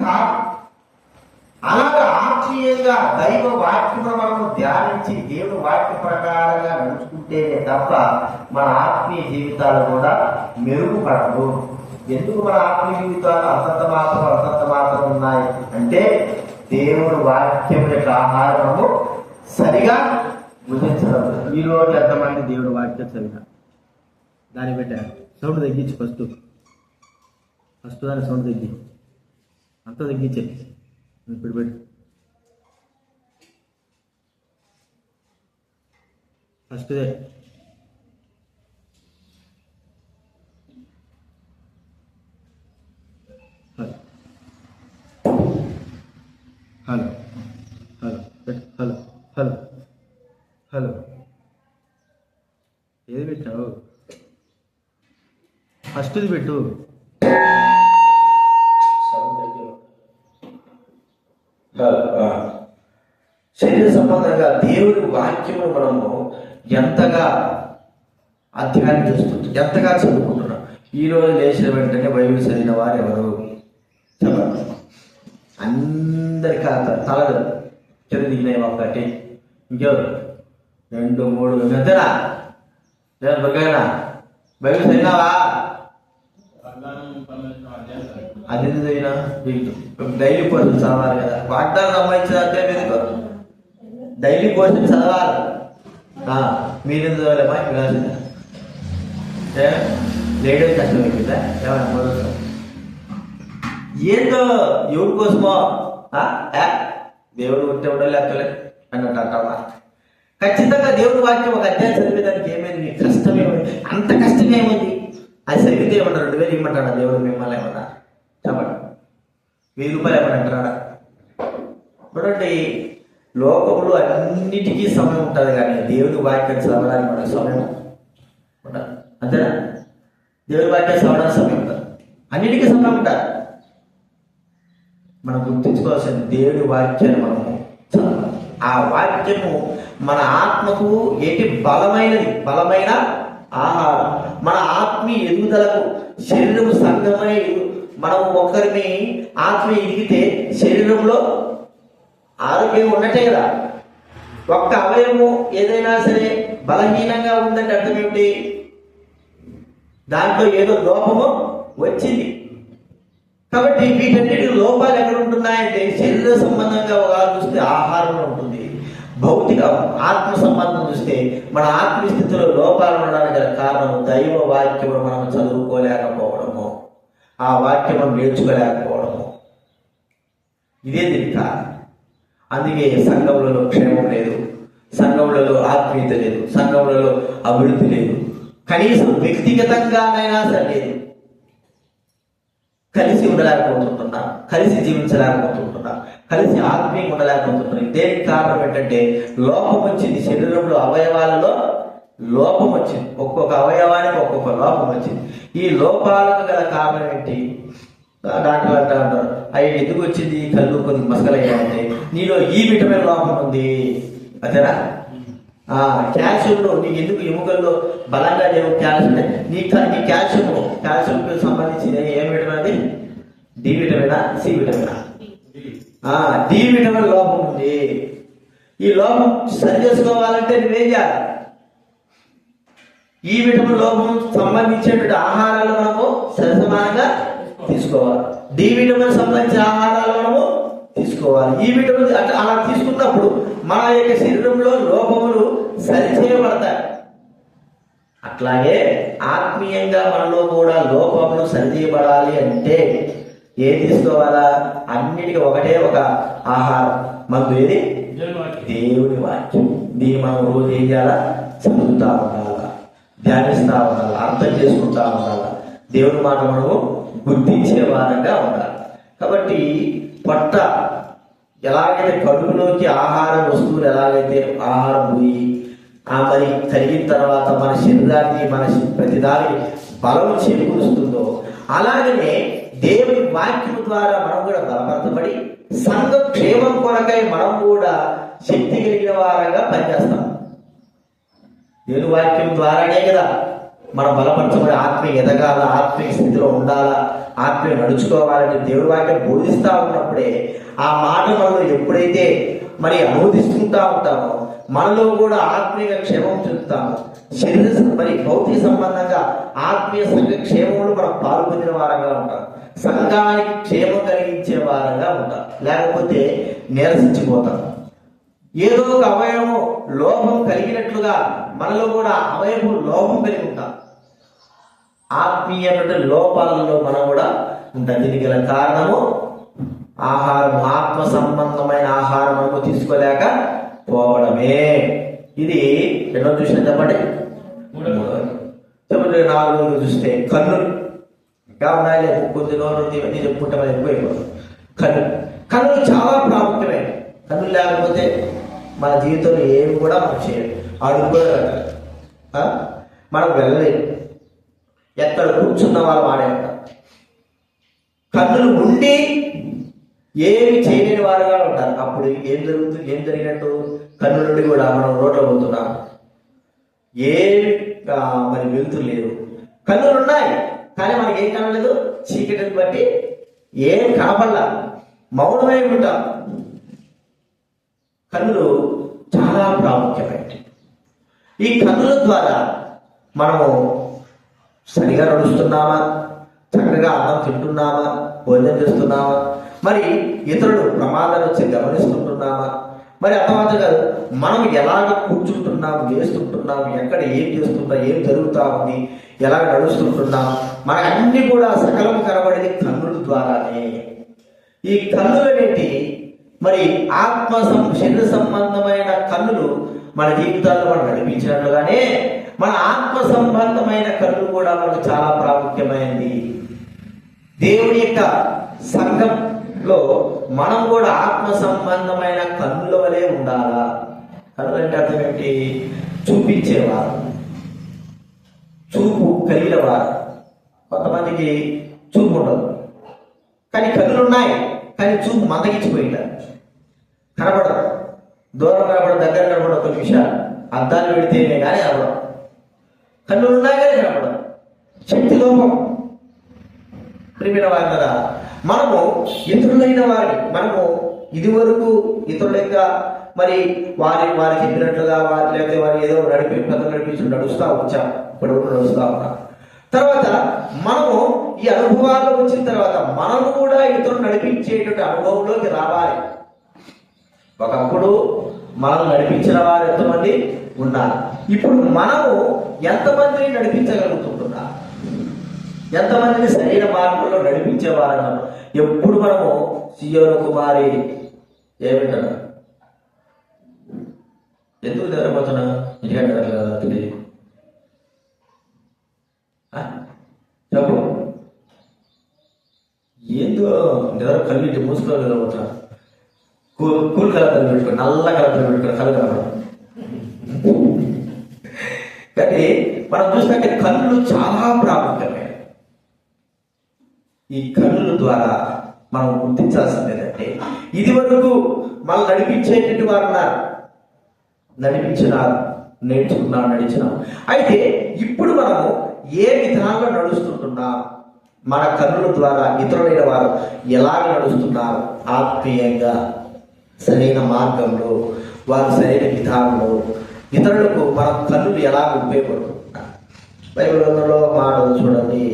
Speaker 1: కాదు. అలాగా ఆత్మీయంగా దైవ వాక్యము మనము ధ్యానించి దేవుని వాక్య ప్రకారంగా నడుచుకుంటేనే తప్ప మన ఆత్మీయ జీవితాలు కూడా మెరుగుపడవు. ఎందుకు మన ఆత్మీయ జీవితాలు అంతంత మాత్రం ఉన్నాయి అంటే దేవుని వాక్యం యొక్క ఆహారము సరిగా భుజించడం. ఈరోజు ఎంతమంది దేవుడి వాక్యం సరిగా దాన్ని పెట్టారు? సౌండ్ తగ్గించి ఫస్ట్ దాని సౌండ్ తగ్గి అంత తగ్గించే ఇప్పుడు పెట్టు. ఫస్ట్దే hello hello hello hello hello ఏది పెట్టావు? ఫస్ట్ది పెట్టు. శరీర సంబంధంగా దేవుడి వాక్యము మనము ఎంతగా అధ్యయనం చేస్తుంటాం, ఎంతగా చదువుకుంటున్నాం. ఈరోజు లేచిన వెంటనే బైబిల్ చదివిన వారు ఎవరు చెప్పండి? అందరికీ తలదు కింద దిగినాయి ఒకటి, ఇంకెవరు 2 3 అంతేనా? బుర్గైనా బైబిల్ చదివినావా? అది చదివినా డైలీ పోర్షన్ చదవాలి కదా. వాగ్దానం సంబంధించిన అంటే మీరు డైలీ పోర్షన్ చదవాలి. మీరు చదవాలేమా? రాసిందా లేడీ కష్టం అయిపోయిందా? ఏమన్నా ఏంటో ఎవరి కోసమో దేవుడు ఉంటే ఉండవు లెక్కలే అన్నట్టు అంటావా? ఖచ్చితంగా దేవుడి వాక్యం ఒక అధ్యాయం చదివేదానికి ఏమైంది? కష్టమేముంది? అంత కష్టమేముంది? అది చదివితే ఏమన్నా 2000 ఇవ్వమంటాడా దేవుడు? మిమ్మల్ని ఏమన్నా చెప్పండి, 1000 రూపాయలు ఏమన్నా అంటారా? చూడండి, లోకంలో అన్నిటికీ సమయం ఉంటుంది, కానీ దేవుడి వాక్యం చదవడానికి మనకు సమయం ఉండదు. అంతేనా? దేవుడి వాక్యం చదవడానికి సమయం ఉంటుంది, అన్నిటికీ సమయం ఉంటుంది. మనం గుర్తించుకోవాల్సిన దేవుడి వాక్యాన్ని మనము చదవాలి. ఆ వాక్యము మన ఆత్మకు ఏంటి? బలమైన ఆహారం. మన ఆత్మీయ ఎదుగుదలకు శరీరం సంగమై మనం ఒకరిని ఆత్మీయ ఎదిగితే శరీరంలో ఆరోగ్యం ఉన్నట్టే కదా. ఒక్క అవయవము ఏదైనా సరే బలహీనంగా ఉందంటే అర్థం ఏమిటి? దాంట్లో ఏదో లోపము వచ్చింది. కాబట్టి వీటన్నిటి లోపాలు ఎక్కడ ఉంటున్నాయంటే శరీర సంబంధంగా చూస్తే ఆహారంలో ఉంటుంది, భౌతిక ఆత్మ సంబంధం చూస్తే మన ఆత్మీయ స్థితిలో లోపాలు ఉండడానికి గల కారణం దైవ వాక్యము మనం చదువుకోలేకపోవడము, ఆ వాక్యము నేర్చుకోలేకపోవడము, ఇదే దీనికి కారణం. అందుకే సంఘములలో క్షేమం లేదు, సంఘములలో ఆత్మీయత లేదు, సంఘములలో అభివృద్ధి లేదు, కనీసం వ్యక్తిగతంగానైనా సరే లేదు. కలిసి ఉండలేకపోతుంటున్నాం, కలిసి జీవించలేకపోతుంటున్నాం, కలిసి ఆత్మీయంగా ఉండలేకపోతుంటున్నాం. దేనికి కారణం ఏంటంటే లోపం వచ్చింది. శరీరంలో అవయవాలలో లోపం వచ్చింది, ఒక్కొక్క అవయవానికి ఒక్కొక్క లోపం వచ్చింది. ఈ లోపాలకు గల కారణం ఏంటి? డాక్టర్లు అంటారు, అవి ఎందుకు వచ్చింది, కళ్ళు కొద్దిగా మసకలయ్యాయంటే నీలో ఈ విటమిన్ లోపం ఉంది, అదేనా? కాల్షియంలో నీకు ఎందుకు ఎముకల్లో బలంగా లేవు కాల్షియం, నీ కాల్షియంకు సంబంధించిన ఏం విటమిన్ అది? డి విటమినా, సి విటమినా? డి విటమిన్ లోపం ఉంది. ఈ లోపం సరి చేసుకోవాలంటే నువ్వేం చేయాలి? ఈ విటమిన్ లోపం సంబంధించినటువంటి ఆహారాలు మనము సరిసమానంగా తీసుకోవాలి. డి విటమిన్ సంబంధించిన ఆహారాలు మనము తీసుకోవాలి. ఈ విటమిన్ అలా తీసుకున్నప్పుడు మన యొక్క శరీరంలో లోపములు సరిచేయబడతాయి. అట్లాగే ఆత్మీయంగా మనలో కూడా లోపములు సరిచేయబడాలి అంటే ఏం తీసుకోవాలా? అన్నిటికీ ఒకటే ఒక ఆహారం, మందు ఏది? దేవుని వాక్యం. దీన్ని మనం రోజు ఏం చేయాలా? చదువుతా ఉండాలా, ధ్యానిస్తా ఉండాలా, అర్థం చేసుకుంటా ఉండాలా, దేవుని మాట మనము గుర్తించే వారంగా ఉండాలి. కాబట్టి పొట్ట ఎలాగైతే కడుపులోకి ఆహార వస్తువులు ఎలాగైతే ఆహారం పోయి మరి కలిగిన తర్వాత మన శరీరానికి మన ప్రతిదానికి బలం చేకూరుస్తుందో, అలాగనే దేవుని వాక్యం ద్వారా మనం కూడా బలపరచబడి సంఘ క్షేమం కొరకై మనం కూడా శక్తి కలిగిన వారంగా పనిచేస్తాం. దేవుని వాక్యం ద్వారానే కదా మనం బలపరచబడి ఆత్మీయ ఎదగాల, ఆత్మీయ స్థితిలో ఉండాలా, ఆత్మీయ నడుచుకోవాలంటే దేవుడి వాక్యం బోధిస్తూ ఉన్నప్పుడే ఆ మాట మనలో ఎప్పుడైతే మరి అనువదిస్తుంటా ఉంటామో మనలో కూడా ఆత్మీయ క్షేమం చెందుతాము. శరీర మరి భౌతిక సంబంధంగా ఆత్మీయ సంఘ క్షేమంలో మనం పాల్పొందిన వారంగా ఉంటాం, సంఘానికి క్షేమం కలిగించే వారంగా ఉంటాం. లేకపోతే నిరసించిపోతాం. ఏదో ఒక అవయవం లోపం కలిగినట్లుగా మనలో కూడా అవయవం లోపం కలిగి ఉంటాం. ఆత్మీయ లోపాలలో మనం కూడా ఉంటాం. దీనికి గల కారణము ఆహారం, ఆత్మ సంబంధమైన ఆహారం మనకు తీసుకోలేక పోవడమే. ఇది ఎన్నో చూసిన చెప్పండి? చెప్పండి. 4 చూస్తే కన్నులు ఇంకా ఉన్నాయి, కొద్ది రోజులు ఇవన్నీ చెప్పుకుంటే మనం ఎక్కువైపోతుంది. కన్నులు చాలా ప్రాముఖ్యమైన. కన్నులు లేకపోతే మన జీవితంలో ఏమి కూడా మనం చేయలేము, అడుగు కూడా మనం వెళ్ళలేము. ఎక్కడ కూర్చున్న వాళ్ళు వాడే ఉంటారు. కన్నులు ఉండి ఏమి చేయలేని వారుగా ఉంటారు. అప్పుడు ఏం జరిగినట్టు? కన్ను నుండి కూడా మనం రోడ్లో పోతున్నాం, ఏమి మరి వెలుతురు లేదు. కన్నులు ఉన్నాయి కానీ మనకి ఏం కనలేదు, చీకటిని బట్టి ఏం కనపడలా, మౌనమై ఉంటాం. కన్నులు చాలా ప్రాముఖ్యమైనవి. ఈ కన్నుల ద్వారా మనము సరిగా నడుస్తున్నామా, చక్కగా అన్నం తింటున్నామా, భోజనం చేస్తున్నామా, మరి ఇతరులు ప్రమాదాలు వచ్చి గమనిస్తుంటున్నామా, మరి అర్థమాట కాదు మనం ఎలాగ కూర్చుంటున్నాం, వేస్తుంటున్నాం, ఎక్కడ ఏం చేస్తున్నాం, ఏం జరుగుతా ఉంది, ఎలా నడుస్తుంటున్నాం, మనకు అన్ని కూడా సకలం కనబడేది కన్నుల ద్వారానే. ఈ కన్నులు అనేటి మరి ఆత్మ శరీర సంబంధమైన కన్నులు మన జీవితాల్లో మనం నడిపించినట్లుగానే మన ఆత్మ సంబంధమైన కన్నులు కూడా మనకు చాలా ప్రాముఖ్యమైనది. దేవుని యొక్క సంఘంలో మనం కూడా ఆత్మ సంబంధమైన కన్నుల వలె ఉండాలా. కన్నులు అంటే అర్థం ఏంటి? చూపించేవారు, చూపు కలిగిన వారు. కొంతమందికి చూపు ఉండదు కానీ కన్నులు ఉన్నాయి, కానీ చూపు మందగించిపోయింటారు, కనబడదు. దూరం కనబడదు, దగ్గర కనబడదు. కొన్ని విషయాలు అద్దాలు పెడితేనే కానీ కనబడదు. కన్నులు ఉన్నాయి కానీ కనబడదు. శక్తి లోపం. ప్రియమైన వారి కదా, మనము ఇతరులైన వారిని మనము ఇదివరకు ఇతరుల యొక్క మరి వారికి చెప్పినట్లుగా లేకపోతే వారు ఏదో నడిపించి నడుస్తూ వచ్చాం, ఇప్పుడు నడుస్తూ ఉన్నాం. తర్వాత మనము ఈ అనుభవాల్లో వచ్చిన తర్వాత మనం కూడా ఇతరులు నడిపించేటువంటి అనుభవంలోకి రావాలి. ఒకప్పుడు మనం నడిపించిన వారు ఎంతమంది ఉన్నారు, ఇప్పుడు మనము ఎంతమందిని నడిపించగలుగుతుంటున్నా, ఎంతమందిని సరైన మార్గంలో నడిపించేవారు. ఎప్పుడు మనము సియోను కుమారి ఏమిటన్నా ఎందుకు నిద్రపోతున్నా ఇంటికంటే కదా తెలియదు చెప్పు, ఏందో నిద్ర కళ్ళు మూసుకొని నిద్రపోతున్నా. కూల్ కలర్ పెట్టుకో, నల్ల కలర్ పెట్టుకో, కళ్ళు కలర్. కానీ మనం చూస్తే కళ్ళు చాలా ప్రాముఖ్యమే. ఈ కన్నుల ద్వారా మనం గుర్తించాల్సింది ఏంటంటే, ఇది వరకు మనం నడిపించేటువంటి వారు ఉన్నారు, నడిపించినారు, నేర్చుకున్నాం, నడిచినాం. అయితే ఇప్పుడు మనము ఏ విధానంలో నడుస్తుంటున్నాం, మన కన్నుల ద్వారా ఇతరులైన వారు ఎలాగ నడుస్తున్నారు, ఆత్మీయంగా సరైన మార్గంలో, వారు సరైన విధానంలో ఇతరులకు మన కన్నులు ఎలా ఉపయోగపడుతున్నాయి. బైబిల్ గ్రంథంలో మాటలు చూడండి.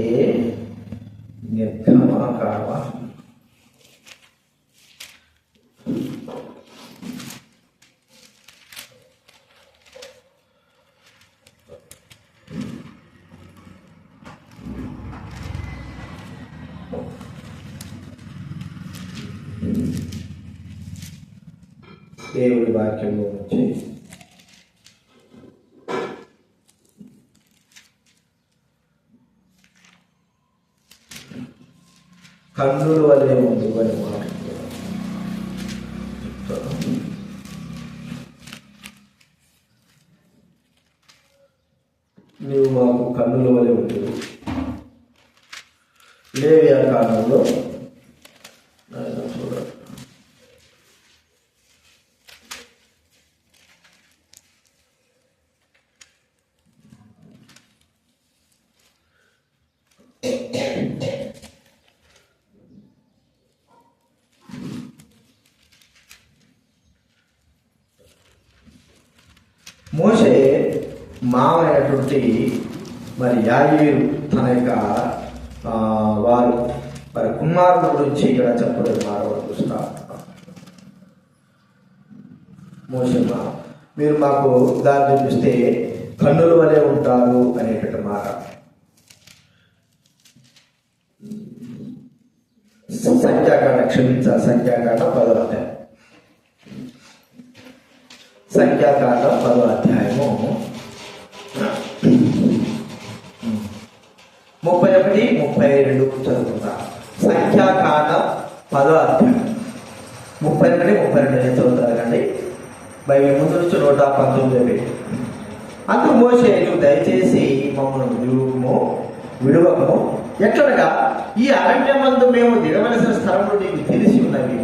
Speaker 1: నిర్గమ కావ దేవుడి వాక్యంలో నుంచి కన్నుల వల్లే ఉంది అని మాట నువ్వు మాకు కన్నుల వల్లే ఉంటుంది. లేవియా కాలంలో చూడాలి. మోషే మామైనటువంటి మరి యాయీరు తన యొక్క వారు మరి కుమారుల గురించి ఇక్కడ చెప్పడం మారవడం చూస్తా. మోషే మీరు మాకు దాన్ని చూస్తే కన్నుల వలె ఉంటారు అనేటువంటి మాట. సంఖ్యాకాండ క్షమించాలి, సంఖ్యాకాండ 10వ అధ్యాయం, సంఖ్యాకాండ 10వ అధ్యాయము 31, 32 చదువుకుంటా. సంఖ్యాకాండ 10వ అధ్యాయం 31, 32 నేను చదువుతాను కండి. బైబిల్ ముందు నుంచి 119. అందుకు మోషే నువ్వు దయచేసి మమ్మల్ని విడువకము, ఎట్లనగా ఈ అరణ్యమందు మేము దిగవలసిన స్థలములు నీకు తెలిసి ఉన్నవి.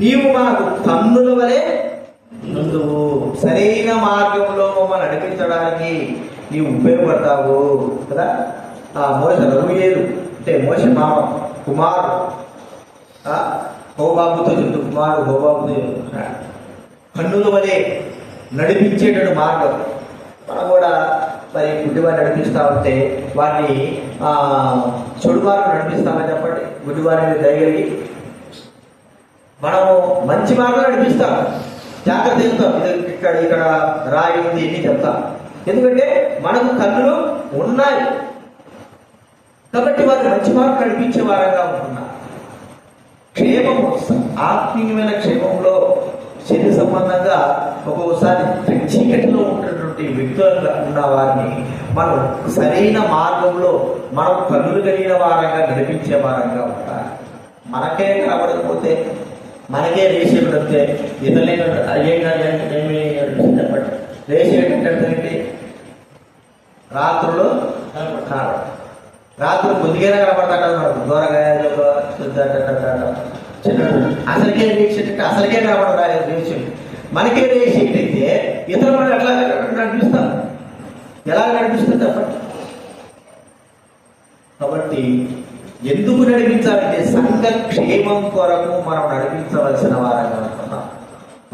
Speaker 1: నీవు మాకు కన్నుల వలె నువ్వు సరైన మార్గంలో మమ్మల్ని నడిపించడానికి నీవు ఉపయోగపడతావు కదా. మోష రఘుయేలు అంటే మోష మామ కుమారు హోబాబుతో చెప్తూ కుమారు హోబాబుతో కన్నుల వలె నడిపించేటువంటి మార్గం. మనం కూడా మరి గుడ్డివారిని నడిపిస్తూ ఉంటే వారిని చెడువారిని నడిపిస్తామని చెప్పండి. గుడ్డివారి మీద దయగలిగి మనము మంచి మార్గం నడిపిస్తాం, జాగ్రత్త చెప్తాం. ఇక్కడ రాయి ఉంది ఇన్ని చెప్తాం. ఎందుకంటే మనకు కన్నులు ఉన్నాయి కాబట్టి వారు మంచి మార్గం నడిపించే వారంగా ఉంటున్నారు. క్షేమము, ఆత్మీయమైన క్షేమంలో శరీర సంబంధంగా ఒక్కొక్కసారి చీకటిలో ఉన్నటువంటి వ్యక్తులుగా ఉన్న వారిని మనం సరైన మార్గంలో మనం కన్నులు కలిగిన వారంగా నడిపించే వారంగా ఉంటారు. మనకే కనబడకపోతే, మనకే రేసేటంటే ఇతరులే ఏమి చెప్పండి. రేసేటంటే రాత్రులు రాత్రులు కొద్దిగా కనబడతాడు, దూరగా అసలుకే రేసేటంటే అసలుకే కనబడతాడు రేసేది. మనకే రేసేటైతే ఇతరులు మనం ఎట్లా నడిపిస్తాం, ఎలా నడిపిస్తుంది చెప్పండి. కాబట్టి ఎందుకు నడిపించాలంటే సంఘ క్షేమం కొరకు మనం నడిపించవలసిన వారంగా అనుకున్నాం.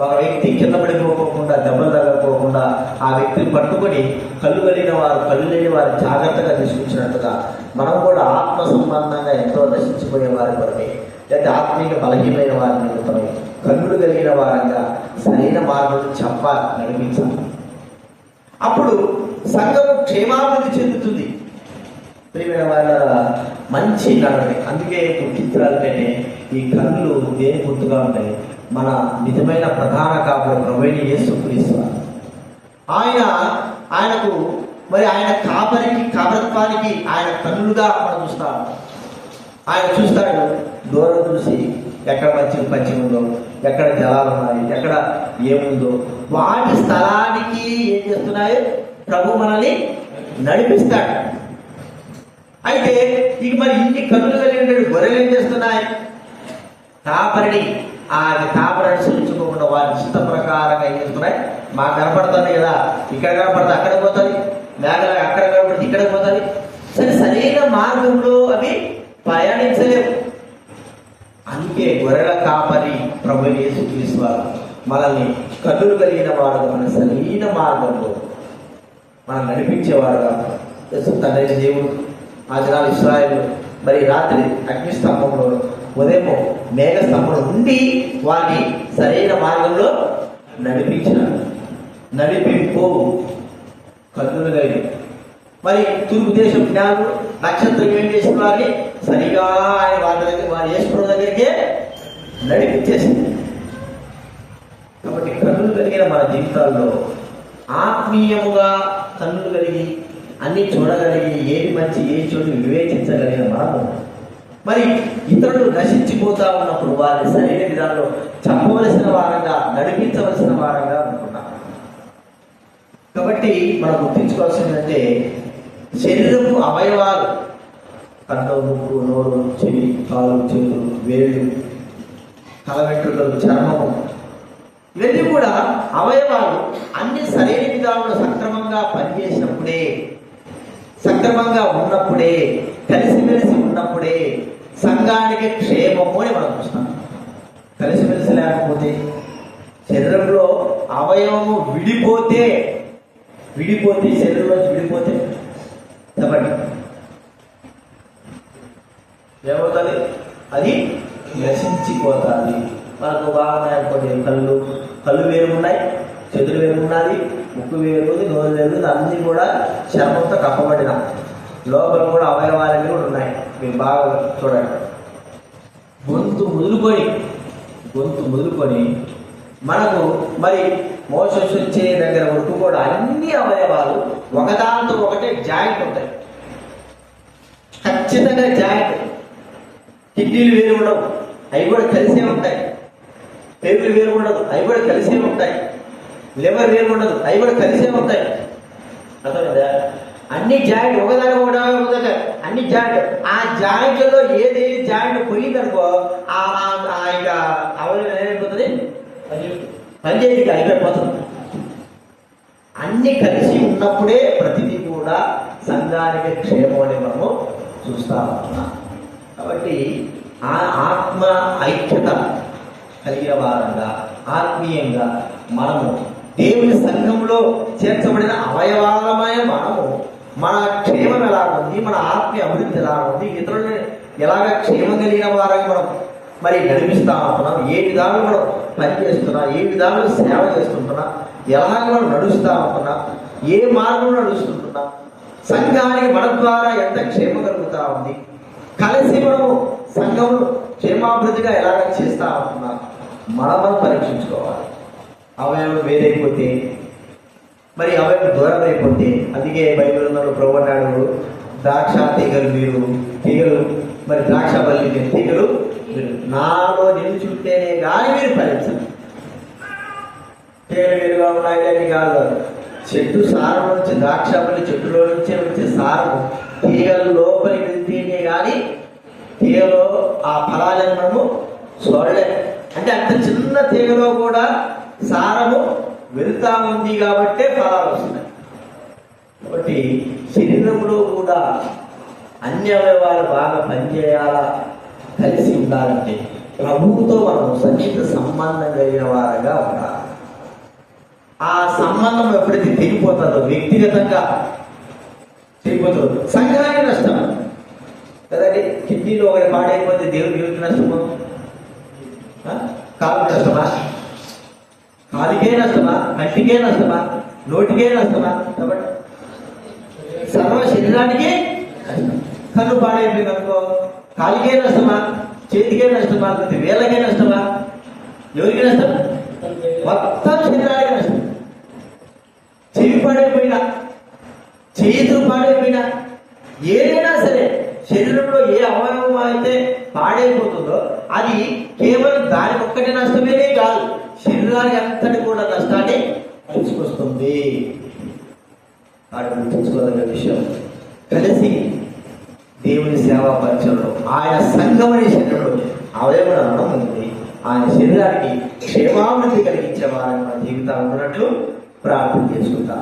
Speaker 1: ఒక వ్యక్తి కింద పడిపోకుండా, దెబ్బలు తగ్గకపోకుండా ఆ వ్యక్తిని పట్టుకొని కళ్ళు కలిగిన వారు, కళ్ళు లేని వారు జాగ్రత్తగా తీసుకొచ్చినట్టుగా మనం కూడా ఆత్మ సంబంధంగా ఎంతో నశించిపోయే వారి కొరకే, లేదా ఆత్మీయ బలహీనమైన వారి నిమిత్తమై కన్నులు కలిగిన వారంగా సరైన మార్గం చెప్ప నడిపించాలి. అప్పుడు సంఘము క్షేమాభివృద్ధి చెందుతుంది. ప్రియమైన వాళ్ళ మంచి నడవడి. అందుకే పుట్టించాలి కంటే ఈ కన్నులు దేని గుర్తుగా ఉంటాయి? మన నిజమైన ప్రధాన కాపుడు ప్రభువైన యేసుక్రీస్తు. ఆయనకు మరి ఆయన కాపరత్వానికి ఆయన కన్నులుగా మనం చూస్తాడు. ఆయన చూస్తాడు, దూరం చూసి ఎక్కడ మంచి ఉందో, ఎక్కడ జలాలు ఉన్నాయి, ఎక్కడ ఏముందో వాటి స్థలానికి ఏం చేస్తున్నాయి? ప్రభు మనల్ని నడిపిస్తాడు. అయితే ఇక మరి ఇన్ని కన్నులు కలిగిన గొర్రెలు ఏం చేస్తున్నాయి? కాపరిని అనుసరించుకోకుండా వారి ఇష్ట ప్రకారంగా ఏం చేస్తున్నాయి? మాకు కనపడుతుంది కదా, ఇక్కడ కనపడుతుంది, అక్కడ పోతుంది, మేఘల అక్కడ కనపడుతుంది, ఇక్కడ పోతుంది. సరైన మార్గంలో అవి ప్రయాణించలేవు. అందుకే గొర్రెల కాపరి ప్రభు యేసుక్రీస్తు వారు మనల్ని కన్నులు కలిగిన వాడు మన సరైన మార్గంలో మనం నడిపించేవాడుగా తండ్రి దేవుడు. ఆ దినాలు ఇశ్రాయేలు మరి రాత్రి అగ్నిస్తంభంలో, ఉదయం మేఘస్తంభంలో ఉండి వారిని సరైన మార్గంలో నడిపించినాడు. నడిపింపు కన్నులు కలిగి మరి తూర్పు దేశం జ్ఞానులు నక్షత్రం ఏం చేసిన వారిని సరిగా ఆయన వారి యేసు దగ్గరికే నడిపించేసింది. కాబట్టి కన్నులు కలిగిన మన జీవితాల్లో ఆత్మీయముగా కన్నులు కలిగి అన్ని చూడగలిగి ఏది మంచి ఏది చెడు వివేచించగలిగిన మనము మరి ఇతరులు నశించిపోతా ఉన్నప్పుడు వారిని సరైన విధానంలో చెప్పవలసిన వారంగా, నడిపించవలసిన వారంగా అనుకున్నాం. కాబట్టి మనం గుర్తించుకోవాల్సిందంటే శరీరపు అవయవాలు కన్ను, ముక్కు, నోరు, చెవి, కాలు, చేతులు, వేళ్ళు, తలవెంట్రుకలు, చర్మము, ఇవన్నీ కూడా అవయవాలు అన్ని సరైన విధానంలో సక్రమంగా పనిచేసినప్పుడే, సక్రమంగా ఉన్నప్పుడే, కలిసిమెలిసి ఉన్నప్పుడే సంఘానికి క్షేమము అని మనం చూస్తాం. కలిసిమెలిసి లేకపోతే, శరీరంలో అవయవము విడిపోతే శరీరంలోంచి విడిపోతే చెప్పండి ఏమవుతుంది? అది నశించిపోతుంది. మనకు బాగా అనుకోండి, కళ్ళు వేరు ఉన్నాయి, చేతులు వేరు ఉన్నది, ముక్కు వేరు, నోరు వేరు, అన్నీ కూడా చర్మంతో కప్పబడిన లోపల కూడా అవయవాలన్నీ కూడా ఉన్నాయి. మీరు బాగా చూడండి. గొంతు ముదులుకొని మనకు మరి మోషన్స్ వచ్చే దగ్గర వరకు కూడా అన్ని అవయవాలు ఒకదాంతో ఒకటే జాయింట్ ఉంటాయి. ఖచ్చితంగా జాయింట్. కిడ్నీలు వేరు ఉండవు, అవి కూడా కలిసే ఉంటాయి. పేగులు వేరు ఉండదు, అవి కూడా కలిసే ఉంటాయి. లివర్ వేరు ఉండదు, అవి కూడా కలిసే ఉంటాయి. అర్థం కదా? అన్ని జాయింట్ ఒకదాని అన్ని జాయింట్. ఆ జాయింట్లలో ఏది జాయింట్ పోయిందనుకో ఇక అవయవం ఏమైపోతుంది? పనిచేసి అయిపోతుంది. అన్ని కలిసి ఉన్నప్పుడే ప్రతిదీ కూడా సంఘానికి క్షేమం అని మనము చూస్తా ఉన్నాం. కాబట్టి ఆ ఆత్మ ఐక్యత కలిగిన వారంగా, ఆత్మీయంగా మనము దేవుని సంఘంలో చేర్చబడిన అవయవాలమైన మనము మన క్షేమం ఎలా ఉంది, మన ఆత్మీయ అభివృద్ధి ఎలా ఉంది, ఇతరులని ఎలాగ క్షేమం కలిగిన వారంగా మనం మరి నడిపిస్తా ఉంటున్నాం, ఏ విధాలు మనం పనిచేస్తున్నా, ఏ విధాలు సేవ చేస్తుంటున్నా, ఎలాగ మనం నడుస్తూ ఉంటున్నా, ఏ మార్గంలో నడుస్తుంటున్నా, సంఘానికి మన ద్వారా ఎంత క్షేమం కలుగుతా ఉంది, కలిసి మనము సంఘంలో క్షేమాభివృద్ధిగా ఎలాగ చేస్తా ఉంటున్నా మనం పరీక్షించుకోవాలి. అవయవం వేరైపోతే, మరి అవయవం దూరం అయిపోతే, అందుకే బైబిల్లో ప్రభు అన్నాడు, ద్రాక్ష తీగలు మరి ద్రాక్ష బల్లి తీగలు నాలో నిలుచుంటేనే కానీ మీరు ఫలించండి. తీగలు వేరుగా ఉన్నాయని కాదు, చెట్టు సారం నుంచి, ద్రాక్ష బల్లి చెట్టులో నుంచి వచ్చే సారం తీగల లోపలికి వెళ్తేనే కానీ తీగలో ఆ ఫలాలను మనము చూడలేము. అంటే అంత చిన్న తీగలో కూడా సారము వెళ్తా ఉంది కాబట్టే ఫలాలు వస్తున్నాయి. కాబట్టి శరీరంలో కూడా అన్ని అవయవాలు బాగా పనిచేయాలా, కలిసి ఉండాలంటే ప్రభువుతో మనం సన్నిహిత సంబంధం కలిగిన వారంగా ఉండాలి. ఆ సంబంధం ఎప్పుడైతే తెగిపోతుందో, వ్యక్తిగతంగా తెగిపోతుందో సంఘానికి నష్టం. కదండి. కిడ్నీలో ఒకటి పాడైపోతే దేవుడికి నష్టమా? కాలు నష్టమా? కాలికే నష్టమా? కంటికే నష్టమా? నోటికే నష్టమా? కాబట్టి సర్వ శరీరానికే నష్టం. కన్ను పాడైపోయింది అనుకో, కాలికే నష్టమా? చేతికే నష్టమా? వేళ్ళకే నష్టమా? ఎవరికి నష్టం? మొత్తం శరీరానికి నష్టం. చెవి పాడైపోయినా, చేతులు పాడైపోయినా, ఏదైనా సరే శరీరంలో ఏ అవయవం అయితే పాడైపోతుందో అది కేవలం దాని ఒక్కటి నష్టమేనే కాదు, శరీరానికి అంతటి కూడా నష్టాన్ని తీసుకొస్తుంది. వాటి గుర్తుంచుకోదగ్గ విషయం. కలిసి దేవుని సేవా పరిచయంలో ఆయన సంఘం అనే శరీరంలో అవయవం ఉంది. ఆయన శరీరానికి క్షేమాభివృద్ధి కలిగించే వారిని మన జీవితాలు ఉన్నట్లు ప్రార్థన చేసుకుంటా.